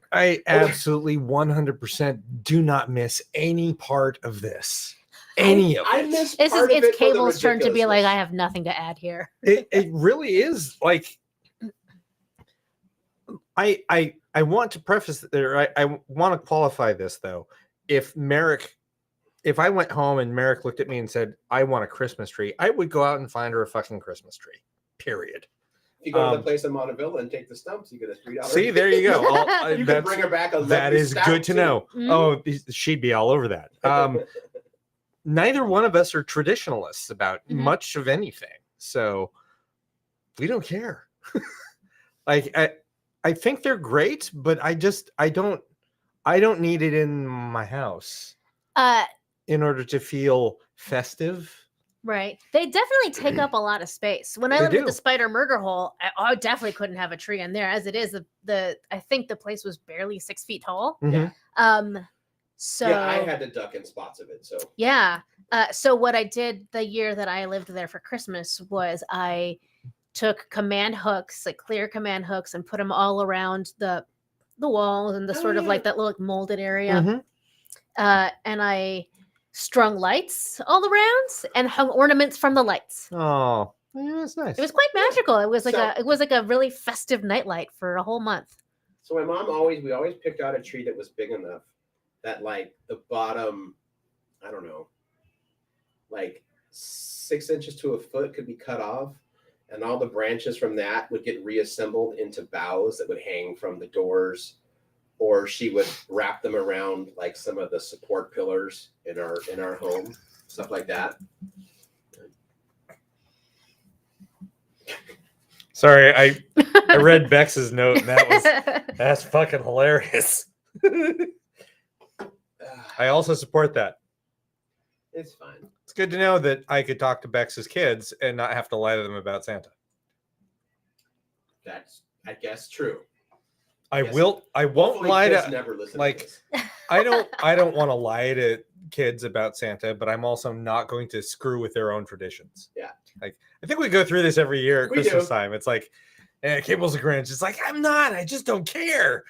absolutely 100% do not miss any part of this. Any of I it. miss This is part of it's it for the Cable's turn to be like, I ridiculousness. have nothing to add here. It really is like I want to preface there. I want to qualify this though. If I went home and Merrick looked at me and said, I want a Christmas tree, I would go out and find her a fucking Christmas tree. Period. If you go to the place in Montevilla and take the stumps, you get a $3. See, there you go. You can bring her back a that lovely is stout, good to too. know. Mhm. Oh, she'd be all over that. Neither one of us are traditionalists about Mhm. much of anything, so we don't care. Like I think they're great, but I don't need it in my house in order to feel festive. Right. They definitely take up a lot of space. When I They lived at do. the Spider Murder Hole, I definitely couldn't have a tree in there. As it is, I think the place was barely 6 feet tall. Mhm. So Yeah, I had to duck in spots of it. So yeah. So what I did the year that I lived there for Christmas was I took command hooks, like clear command hooks, and put them all around the walls and the Oh, sort of yeah. like that little molded area. Mhm. And I strung lights all around and hung ornaments from the lights. Oh, yeah, that's nice. It was quite magical. It was like So- a really festive nightlight for a whole month. So my mom we always picked out a tree that was big enough that like the bottom, I don't know, like 6 inches to a foot could be cut off, and all the branches from that would get reassembled into boughs that would hang from the doors, or she would wrap them around like some of the support pillars in our home, stuff like that. Sorry, I read Bex's note and that's fucking hilarious. I also support that. It's fine. It's good to know that I could talk to Bex's kids and not have to lie to them about Santa. That's, I guess, true. I Yes. won't Hopefully lie kids to never listen like- to this. I don't want to lie to kids about Santa, but I'm also not going to screw with their own traditions. Yeah. Like I think we go through this every year at We Christmas do. time. It's like, Cable's a Grinch. It's like, I'm not. I just don't care.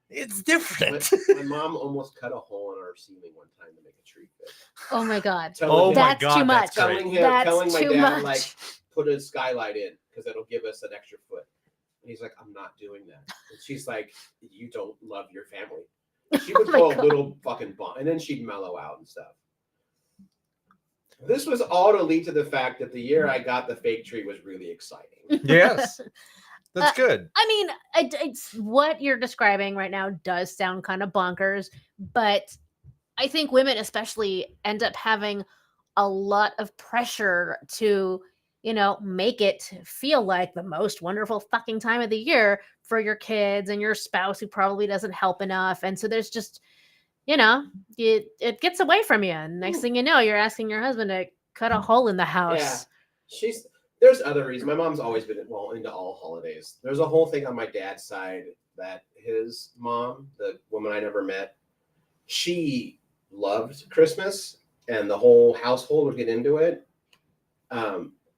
It's different. My mom almost cut a hole in our ceiling one time to make a tree fit. Oh my god. Oh Telling my him, That's God, too much. that's great. telling him, That's telling my too dad, much. like, put a skylight in because it'll give us an extra foot. And he's like, I'm not doing that. And she's like, you don't love your family. She would Oh my throw a God. little fucking bomb, and then she'd mellow out and stuff. This was all to lead to the fact that the year I got the fake tree was really exciting. Yes. That's good. I mean, it's what you're describing right now does sound kind of bonkers, but I think women especially end up having a lot of pressure to, make it feel like the most wonderful fucking time of the year for your kids and your spouse who probably doesn't help enough. And so there's just, it gets away from you. And next thing you know, you're asking your husband to cut a hole in the house. There's other reasons. My mom's always been into all holidays. There's a whole thing on my dad's side that his mom, the woman I never met, she loved Christmas and the whole household would get into it.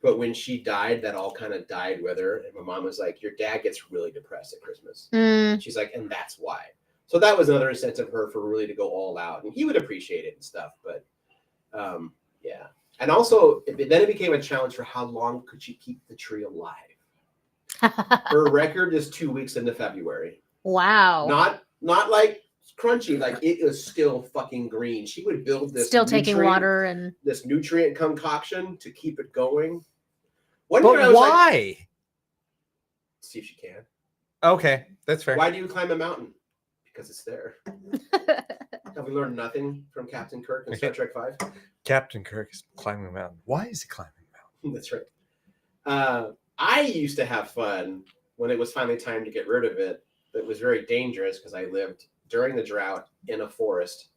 But when she died, that all kind of died with her. And my mom was like, your dad gets really depressed at Christmas. Mm, She's like, and that's why. So that was another incentive of her for really to go all out. And he would appreciate it and stuff. But yeah. And also, then it became a challenge for how long could she keep the tree alive. Her record is 2 weeks into February. wow. Not like crunchy, like it is still fucking green. She would build this Still taking nutrient- water and this nutrient concoction to keep it going. One But year I was like, why? see if she can. Okay, that's fair. Why do you climb a mountain? Because it's there. Have we learned nothing from Captain Kirk in Star Trek 5? Captain Kirk is climbing a mountain. Why is he climbing a mountain? That's right. I used to have fun when it was finally time to get rid of it. It was very dangerous because I lived during the drought in a forest.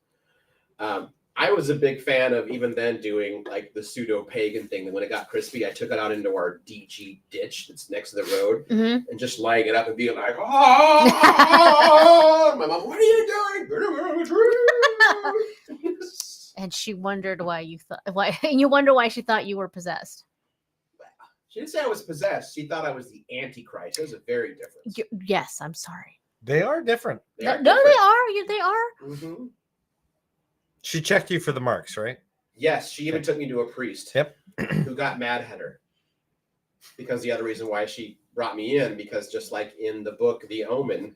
I was a big fan of even then doing like the pseudo pagan thing. And when it got crispy, I took it out into our DG ditch that's next to the road Mhm. and just lighting it up and being like, oh, my mom, what are you doing? And she wondered why you wonder why she thought you were possessed. She didn't say I was possessed. She thought I was the Antichrist. There's a very difference. Yes, I'm sorry. They are different. No, they are. They are. Mm-hmm. She checked you for the marks, right? Yes, she even took me to a priest. Yep. Who got mad at her. Because the other reason why she brought me in, because just like in the book The Omen,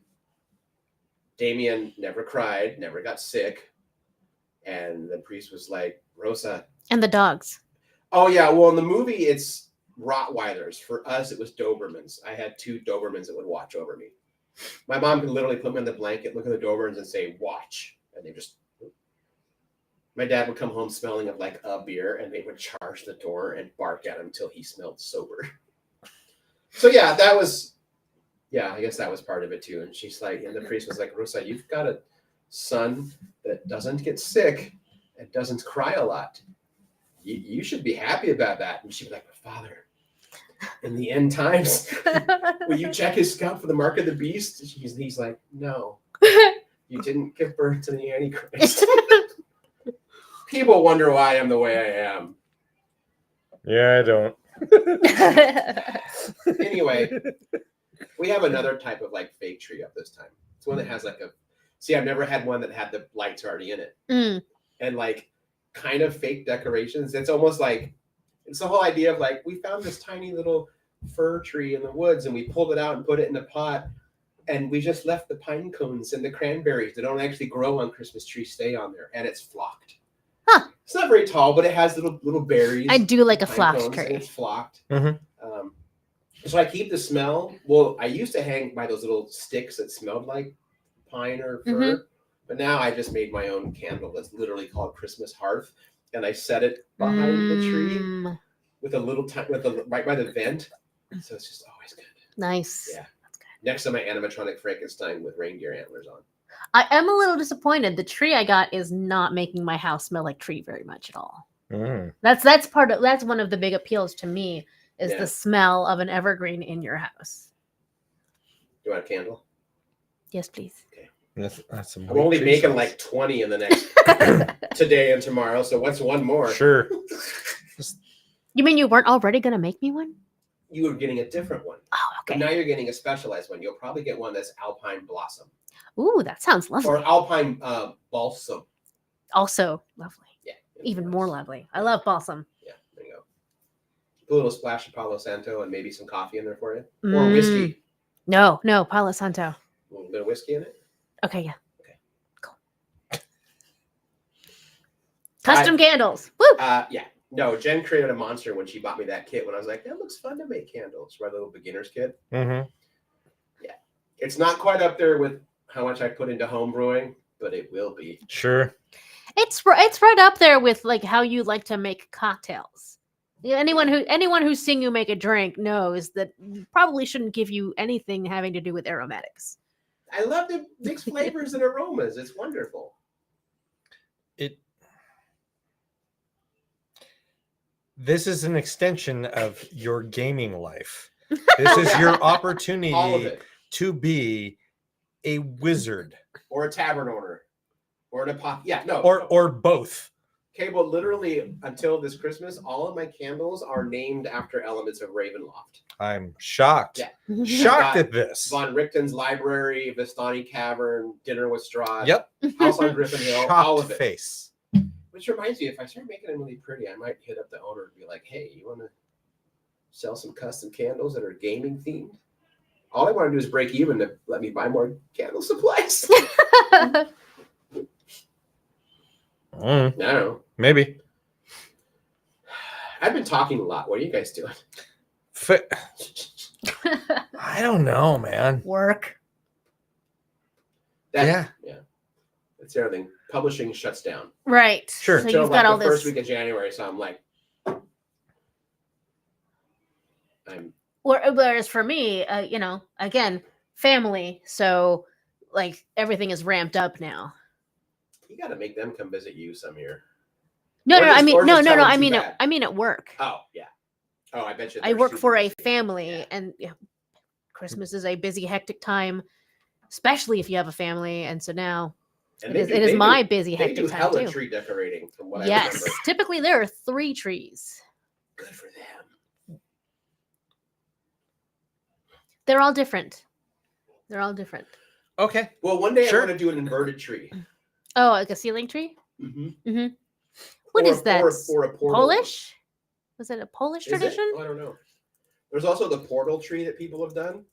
Damien never cried, never got sick. And the priest was like, Rosa. And the dogs. Oh, yeah. Well, in the movie, it's Rottweilers. For us, it was Dobermans. I had 2 Dobermans that would watch over me. My mom could literally put me in the blanket, look at the Dobermans, and say, watch. And they just. My dad would come home smelling of like a beer, and they would charge the door and bark at him until he smelled sober. So yeah, I guess that was part of it too. And she's like, and the priest was like, Rosa, you've got a son that doesn't get sick and doesn't cry a lot. You should be happy about that. And she'd be like, Father, in the end times, will you check his scalp for the mark of the beast? He's like, no, you didn't give birth to the Antichrist. People wonder why I'm the way I am. Yeah, I don't. Anyway, we have another type of like fake tree up this time. It's one that has like I've never had one that had the lights already in it. Mm. And like kind of fake decorations. It's almost like, it's the whole idea of like, we found this tiny little fir tree in the woods and we pulled it out and put it in a pot. And we just left the pine cones and the cranberries that don't actually grow on Christmas trees stay on there. And it's flocked. Huh. It's not very tall, but it has little berries. I do like a pine flocked cones, and tree. it's flocked. Mhm. So I keep the smell. Well, I used to hang by those little sticks that smelled like pine or fir, but now I just made my own candle that's literally called Christmas Hearth, and I set it behind the tree Mm, with a little right by the vent. So it's just always good. nice. Yeah. Next to my animatronic Frankenstein with reindeer antlers on. I am a little disappointed. The tree I got is not making my house smell like tree very much at all. That's one of the big appeals to me is Yeah. the smell of an evergreen in your house. You want a candle? Yes, please. That's some I'm only tree making smells. like 20 in the next today and tomorrow. So what's one more? Sure. You mean you weren't already gonna make me one? You were getting a different one. Oh, But okay. now you're getting a specialized one. You'll probably get one that's Alpine Blossom Ooh, that sounds lovely. or Alpine Balsam. Also lovely. Yeah. Even more lovely. I love balsam. Yeah, there you go. Put a little splash of Palo Santo and maybe some coffee in there for you. Or whiskey. No, Palo Santo. A little bit of whiskey in it. Okay, yeah. Okay. Cool. Custom candles. Woo! Yeah. No, Jen created a monster when she bought me that kit when I was like, that looks fun to make candles. My little beginner's kit. Mm-hmm. It's not quite up there with how much I put into home brewing, but it will be. Sure. It's right up there with like how you like to make cocktails. Yeah, anyone who's seen you make a drink knows that probably shouldn't give you anything having to do with aromatics. I love to mix flavors and aromas. It's wonderful. This is an extension of your gaming life. This is your All of opportunity it. to be a wizard, Or a tavern owner. Or an apothecary. Yeah, no. or both. Okay, well, literally until this Christmas, all of my candles are named after elements of Ravenloft. I'm shocked. Yeah. Shocked at this. Von Richten's Library, Vistani Cavern, Dinner with Strahd, Yep. House on Griffin Hill, all Shocked of it. face. Which reminds me, if I start making them really pretty, I might hit up the owner and be like, hey, you want to sell some custom candles that are gaming themed? All I want to do is break even to let me buy more candle supplies. I don't know. Maybe. I've been talking a lot. What are you guys doing? I don't know, man. Work. Yeah. That's everything. Publishing shuts down. Right. Sure. So Until you've like got all the first this. week of January, so I'm like, Whereas for me, again, family. So like everything is ramped up now. you got to make them come visit you some year. No, Or no, just- I mean, or no, just no, tell no. them I too mean, bad. I mean at work. Oh, yeah. Oh, I bet you. I they're work super for a busy. family, Yeah. and Christmas is a busy, hectic time, especially if you have a family. And so now And it they is do- my busy, They hectic do time hella too. tree decorating, from what I Yes, remember. typically there are 3 trees. Good for them. They're all different. They're all different. Okay. Well, one day Sure. I want to do an inverted tree. Oh, like a ceiling tree? Mm-hmm. What is that? Or a portal. Polish? Was it a Polish Is it? tradition? I don't know. There's also the portal tree that people have done,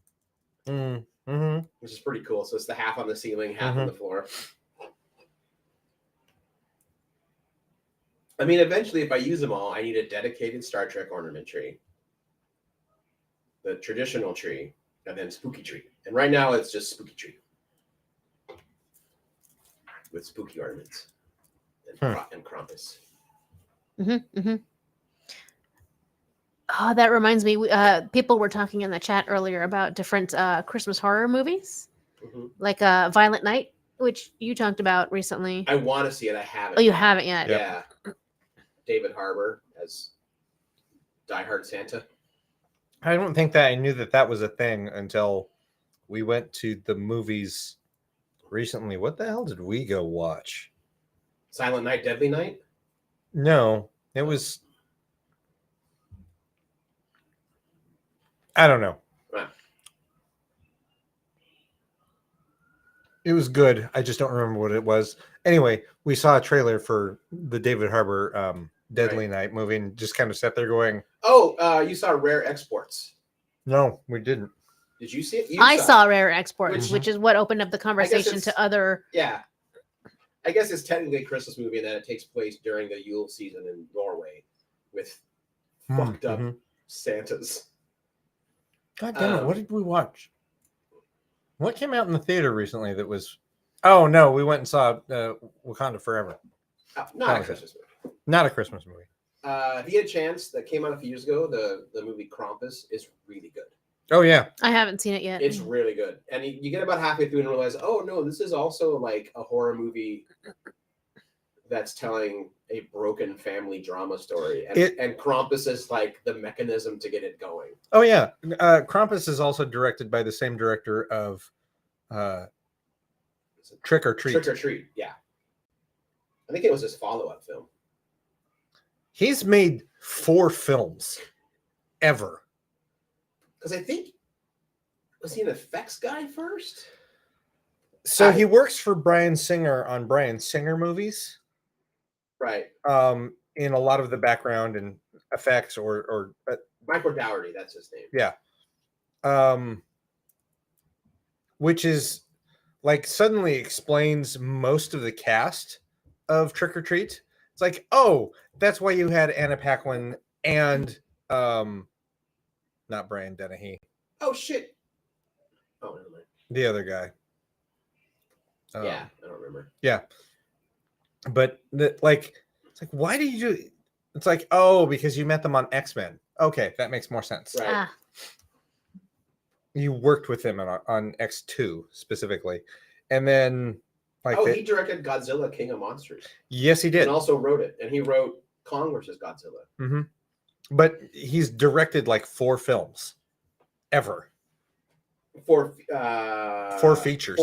Mm-hmm. which is pretty cool. So it's the half on the ceiling, half on the floor. I mean, eventually, if I use them all, I need a dedicated Star Trek ornament tree, the traditional tree, and then spooky tree. And right now, it's just spooky tree with spooky ornaments and Krampus. Oh, that reminds me. People were talking in the chat earlier about different Christmas horror movies, Mhm. like Violent Night, which you talked about recently. I want to see it. I haven't. Oh, you haven't yet. Yeah. David Harbour as Die Hard Santa. I don't think that I knew that was a thing until we went to the movies recently. What the hell did we go watch? Silent Night, Deadly Night. No, it was. I don't know. Wow. It was good. I just don't remember what it was. Anyway, we saw a trailer for the David Harbour Deadly Night movie and just kind of sat there going, Oh, you saw Rare Exports. no, we didn't. Did you see it? You I saw Rare Exports, Which- which is what opened up the conversation it's- to other. Yeah. I guess it's technically a Christmas movie and then it takes place during the Yule season in Norway with fucked up Mhm. Santas. God damn it. What did we watch? What came out in the theater recently that was. Oh, no, we went and saw Wakanda Forever. Not a Okay. Christmas movie. Not a Christmas movie. If you had a chance, that came out a few years ago, the movie Krampus is really good. Oh, yeah. I haven't seen it yet. It's really good. And you get about halfway through and realize, oh no, this is also like a horror movie that's telling a broken family drama story, and, It- and Krampus is like the mechanism to get it going. Oh yeah, Krampus is also directed by the same director of Trick or Treat. Trick or Treat, yeah. I think it was his follow-up film. He's made 4 films ever. Because I think, was he an effects guy first? So he works for Bryan Singer on Bryan Singer movies. Right. In a lot of the background and effects or Michael Dougherty, that's his name. yeah. Which is like suddenly explains most of the cast of Trick or Treat. It's like, oh, that's why you had Anna Paquin and not Brian Dennehy, Oh, shit. Oh, never mind. the other guy. Yeah, I don't remember. Yeah. But it's like, why do you do? It's like, oh, because you met them on X-Men. Okay, that makes more sense. Right. Ah, You worked with them on X2 specifically, and then like, Oh, he directed Godzilla King of Monsters. yes, he did. And also wrote it. And he wrote Kong versus Godzilla. Mm-hmm. But he's directed like 4 films ever. 4 features.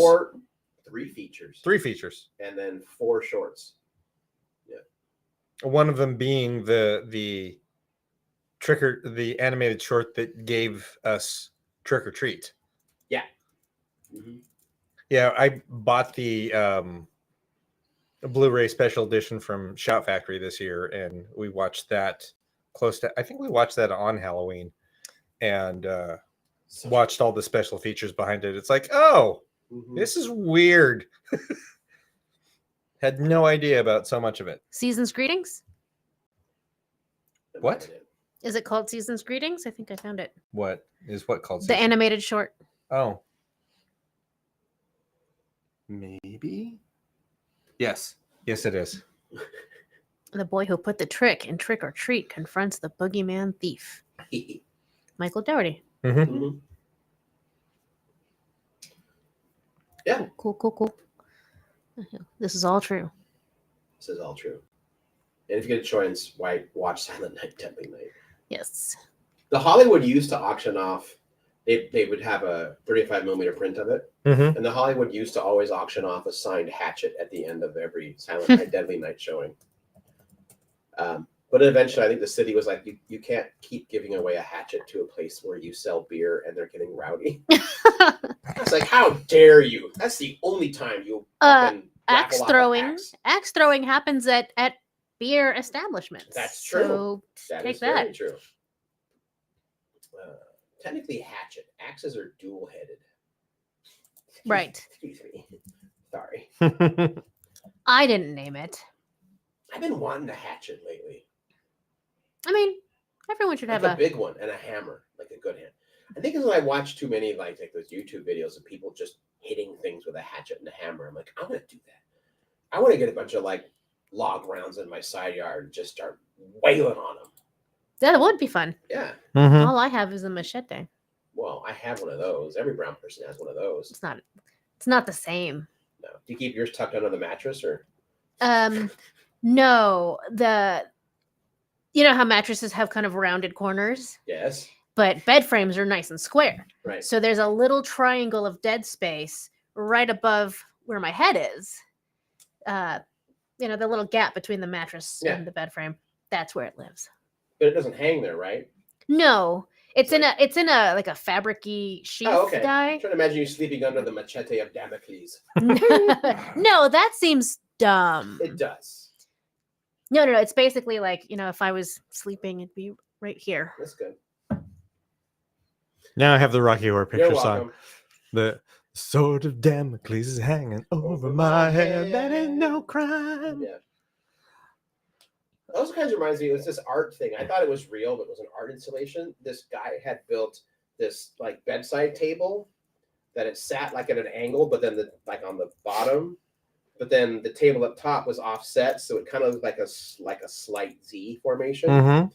3 features. 3 features. And then 4 shorts. One of them being the animated short that gave us Trick or Treat. Mm-hmm. Yeah, I bought the Blu-ray special edition from Shout Factory this year, and we watched that I think we watched that on Halloween, and watched all the special features behind it. It's like, oh, Mhm. this is weird. Had no idea about so much of it. Season's Greetings? What? Is it called Season's Greetings? I think I found it. What called The animated short. Oh. Maybe? Yes. Yes, it is. The boy who put the trick in Trick or Treat confronts the boogeyman thief. Michael Dougherty. Mm-hmm. Mhm. Yeah, Cool. This is all true. this is all true. And if you get a choice, why watch Silent Night, Deadly Night? Yes. The Hollywood used to auction off. They would have a 35mm print of it, Mm-hmm. and the Hollywood used to always auction off a signed hatchet at the end of every Silent Night, Deadly Night showing. But eventually, I think the city was like, you can't keep giving away a hatchet to a place where you sell beer and they're getting rowdy. I was like, how dare you? That's the only time you fucking Axe raffle off an throwing. axe. Axe throwing happens at beer establishments. That's true. So That take is very that. true. Technically, hatchet. Axes are dual-headed. Right. Excuse me. Sorry. I didn't name it. I've been wanting a hatchet lately. I mean, everyone should Like have a big one and a hammer, like a good hand. I think it's when I watch too many like those YouTube videos of people just hitting things with a hatchet and a hammer. I'm like, I want to do that. I want to get a bunch of like log rounds in my side yard and just start wailing on them. That would be fun. Yeah. Mm-hmm. All I have is a machete. Well, I have one of those. Every brown person has one of those. It's not the same. No. Do you keep yours tucked under the mattress or? No, you know how mattresses have kind of rounded corners, Yes. but bed frames are nice and square. Right. So there's a little triangle of dead space right above where my head is. The little gap between the mattress Yeah. and the bed frame. That's where it lives. But it doesn't hang there, right? No, it's in a like a fabricy sheath Oh, okay. I'm guy. trying to imagine you sleeping under the machete of Damocles. No, that seems dumb. It does. No. It's basically like, if I was sleeping, it'd be right here. That's good. Now I have the Rocky Horror You're Picture Song. welcome. The sword of Damocles is hanging over my head. That ain't no crime. Yeah. Those kinds reminds me, it was this art thing. I thought it was real, but it was an art installation. This guy had built this like bedside table that it sat like at an angle, but then on the bottom, but then the table up top was offset, so it kind of looked like a slight Z formation. Mm-hmm.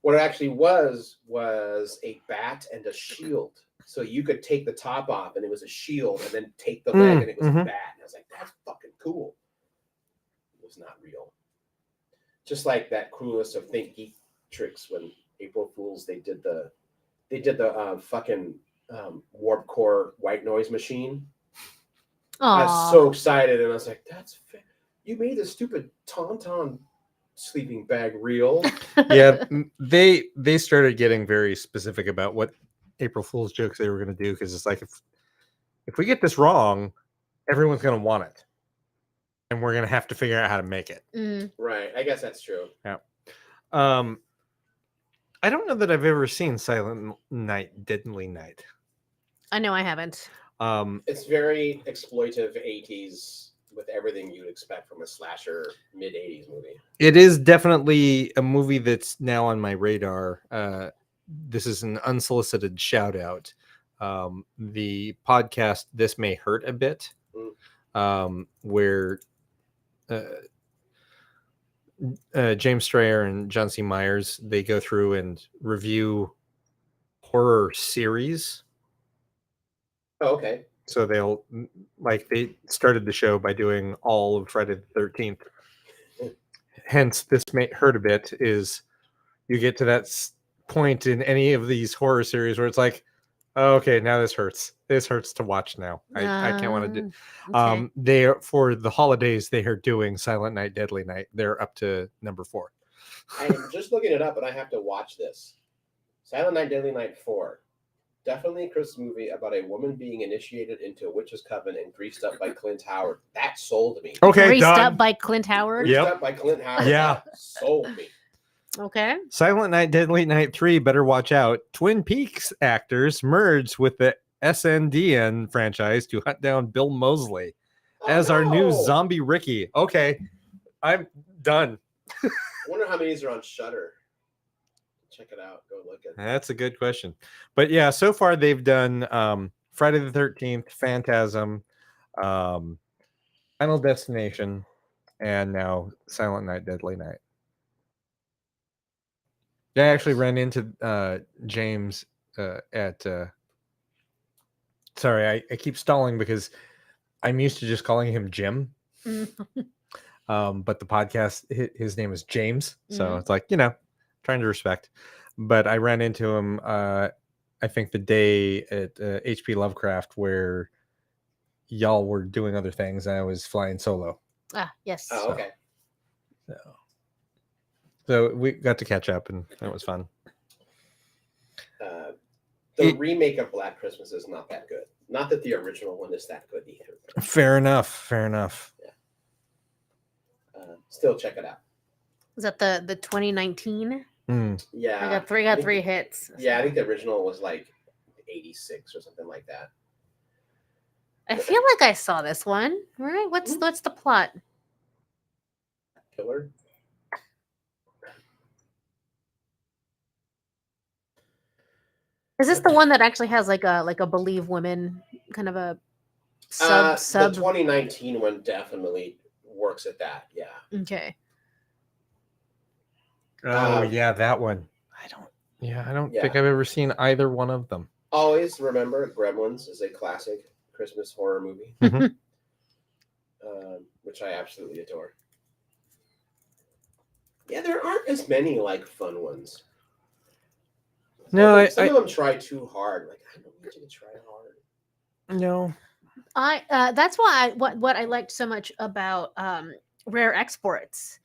What it actually was a bat and a shield. So you could take the top off and it was a shield, and then take the leg and it was a bat. And I was like, that's fucking cool. It was not real. just like that coolest of Think Geek tricks when April Fools they did the fucking warp core white noise machine. I was Aw. so excited, and I was like, you made the stupid Tauntaun sleeping bag real. Yeah, they started getting very specific about what April Fool's jokes they were going to do, because it's like, if we get this wrong, everyone's going to want it, and we're going to have to figure out how to make it. Mm. Right, I guess that's true. I don't know that I've ever seen Silent Night, Deadly Night. I know I haven't. It's very exploitive 80s with everything you'd expect from a slasher mid 80s movie. It is definitely a movie that's now on my radar. This is an unsolicited shout out. The podcast This May Hurt a Bit, where James Strayer and John C. Myers, they go through and review horror series. Oh, okay. So they started the show by doing all of Friday the 13th. Hence, This May Hurt a Bit is, you get to that point in any of these horror series where it's like, oh, okay, now this hurts. This hurts to watch now. I can't want to do. Okay. They are, for the holidays, they are doing Silent Night, Deadly Night. They're up to number 4. I'm just looking it up, and I have to watch this. Silent Night, Deadly Night 4. Definitely a Christmas movie about a woman being initiated into a witch's coven and greased up by Clint Howard. That sold me. Okay, Greased done. up by Clint Howard. Greased Yep. up by Clint Howard. Yeah. That sold me. Okay. Silent Night, Deadly Night 3, better watch out. Twin Peaks actors merge with the SNDN franchise to hunt down Bill Moseley as our new zombie Ricky. Okay, I'm done. I wonder how many of these are on Shudder. Check it out. Go look at it. That's a good question. But yeah, so far they've done Friday the 13th, Phantasm, Final Destination, and now Silent Night, Deadly Night. I actually ran into James at sorry, I keep stalling because I'm used to just calling him Jim. But the podcast, his name is James, so it's like, trying to respect. But I ran into him I think the day at HP Lovecraft where y'all were doing other things and I was flying solo. Ah, yes. Oh, okay. So we got to catch up and it was fun. The remake of Black Christmas is not that good. Not that the original one is that good either. Fair enough. Yeah. Still check it out. Is that the 2019? Yeah. I got three hits. Yeah, I think the original was like 86 or something like that. I feel like I saw this one. Right? What's the plot? Killer. Is this the one that actually has like a Believe Women kind of a sub? The 2019 one definitely works at that. Yeah. Okay. Oh yeah, that one. I don't think I've ever seen either one of them. Always remember Gremlins is a classic Christmas horror movie, which I absolutely adore. Yeah, there aren't as many like fun ones. No, some of them try too hard. Like, I don't need you to try hard. No. That's why what I liked so much about Rare Exports.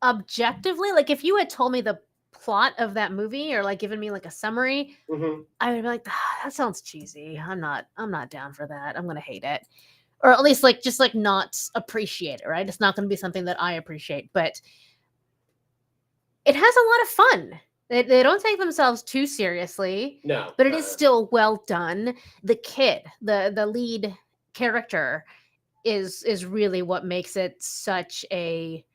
Objectively, like if you had told me the plot of that movie or like given me like a summary, I would be like, that sounds cheesy. I'm not down for that. I'm gonna hate it. Or at least like just like not appreciate it, right? It's not gonna be something that I appreciate, but it has a lot of fun. They don't take themselves too seriously. No. But it is still well done. The kid, the lead character is really what makes it such a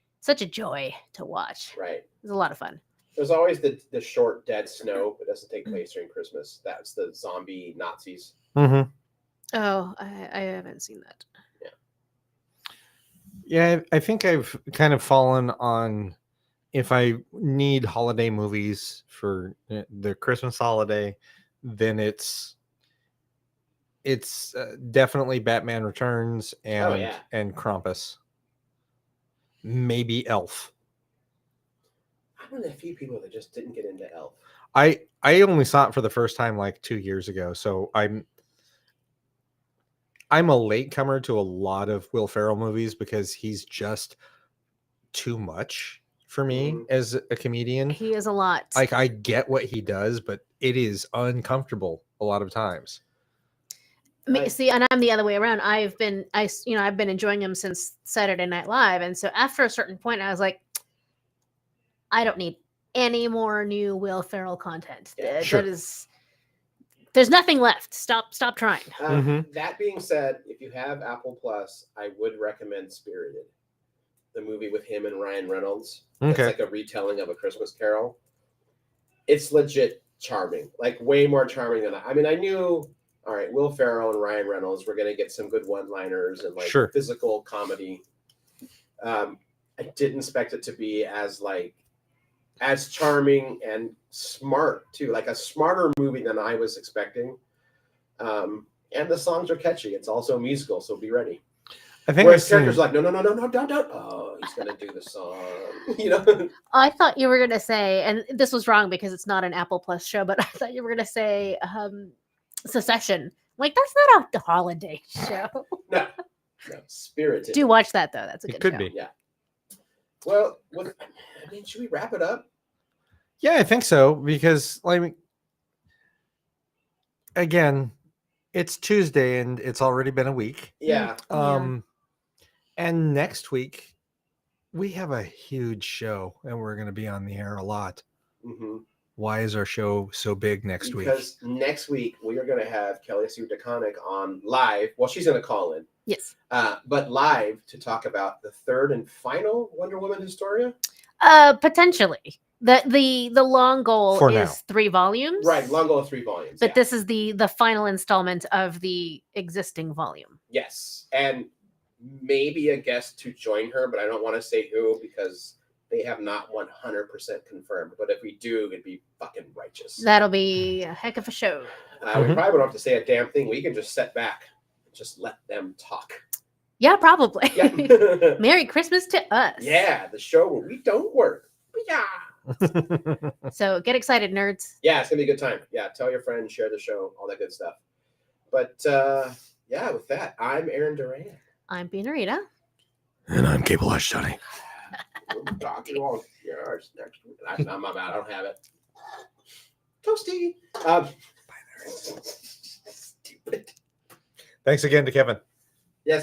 joy to watch. Right. It's a lot of fun. There's always the short Dead Snow, but it doesn't take place during Christmas. That's the zombie Nazis. Mm-hmm. Oh, I haven't seen that. Yeah, I think I've kind of fallen on, if I need holiday movies for the Christmas holiday, then it's definitely Batman Returns and Krampus. maybe Elf. I'm one of the few people that just didn't get into Elf. I only saw it for the first time like 2 years ago, so I'm a latecomer to a lot of Will Ferrell movies because he's just too much for me Mhm. as a comedian. He is a lot. Like I get what he does, but it is uncomfortable a lot of times. See, and I'm the other way around. I've been enjoying him since Saturday Night Live, and so after a certain point, I was like, I don't need any more new Will Ferrell content. Yeah, sure. There's nothing left. Stop trying. That being said, if you have Apple Plus, I would recommend Spirited, the movie with him and Ryan Reynolds. It's Okay. like a retelling of A Christmas Carol. It's legit charming, like way more charming than I mean, I knew, all right, Will Ferrell and Ryan Reynolds were going to get some good one-liners and like Sure. physical comedy. I didn't expect it to be as charming and smart too, like a smarter movie than I was expecting. And the songs are catchy. It's also a musical, so be ready. I think Whereas I've characters seen- like, no, don't. Oh, he's gonna do the song. You know? I thought you were gonna say, and this was wrong because it's not an Apple Plus show, but I thought you were gonna say Secession. Like that's not a holiday show. No, Spirited. Do watch that though. That's a It good could show. be. Yeah. Well, should we wrap it up? Yeah, I think so because like again, it's Tuesday and it's already been a week. Yeah. And next week we have a huge show and we're going to be on the air a lot. Mm-hmm. Why is our show so big next week? Because next week we are going to have Kelly Sue DeConnick on live. Well, she's going to call in, Yes. but live to talk about the third and final Wonder Woman Historia. Potentially. The long goal For is now. 3 volumes. Right, long goal of 3 volumes. But yeah. this is the final installment of the existing volume. Yes, and maybe a guest to join her, but I don't want to say who because they have not 100% confirmed. But if we do, it'd be fucking righteous. That'll be a heck of a show. We Mhm. probably don't have to say a damn thing. We can just sit back and just let them talk. Yeah, probably. Yeah, Merry Christmas to us. yeah, the show where we don't work. Yeah. So get excited, nerds. Yeah, it's gonna be a good time. Yeah, tell your friends, share the show, all that good stuff. But yeah, with that, I'm Aaron Duran. I'm Beanarita. And I'm Cable Hush Johnny. We'll talk to you all next week. I'm bad. I don't have it. Toasty. Bye there. Stupid. Thanks again to Kevin.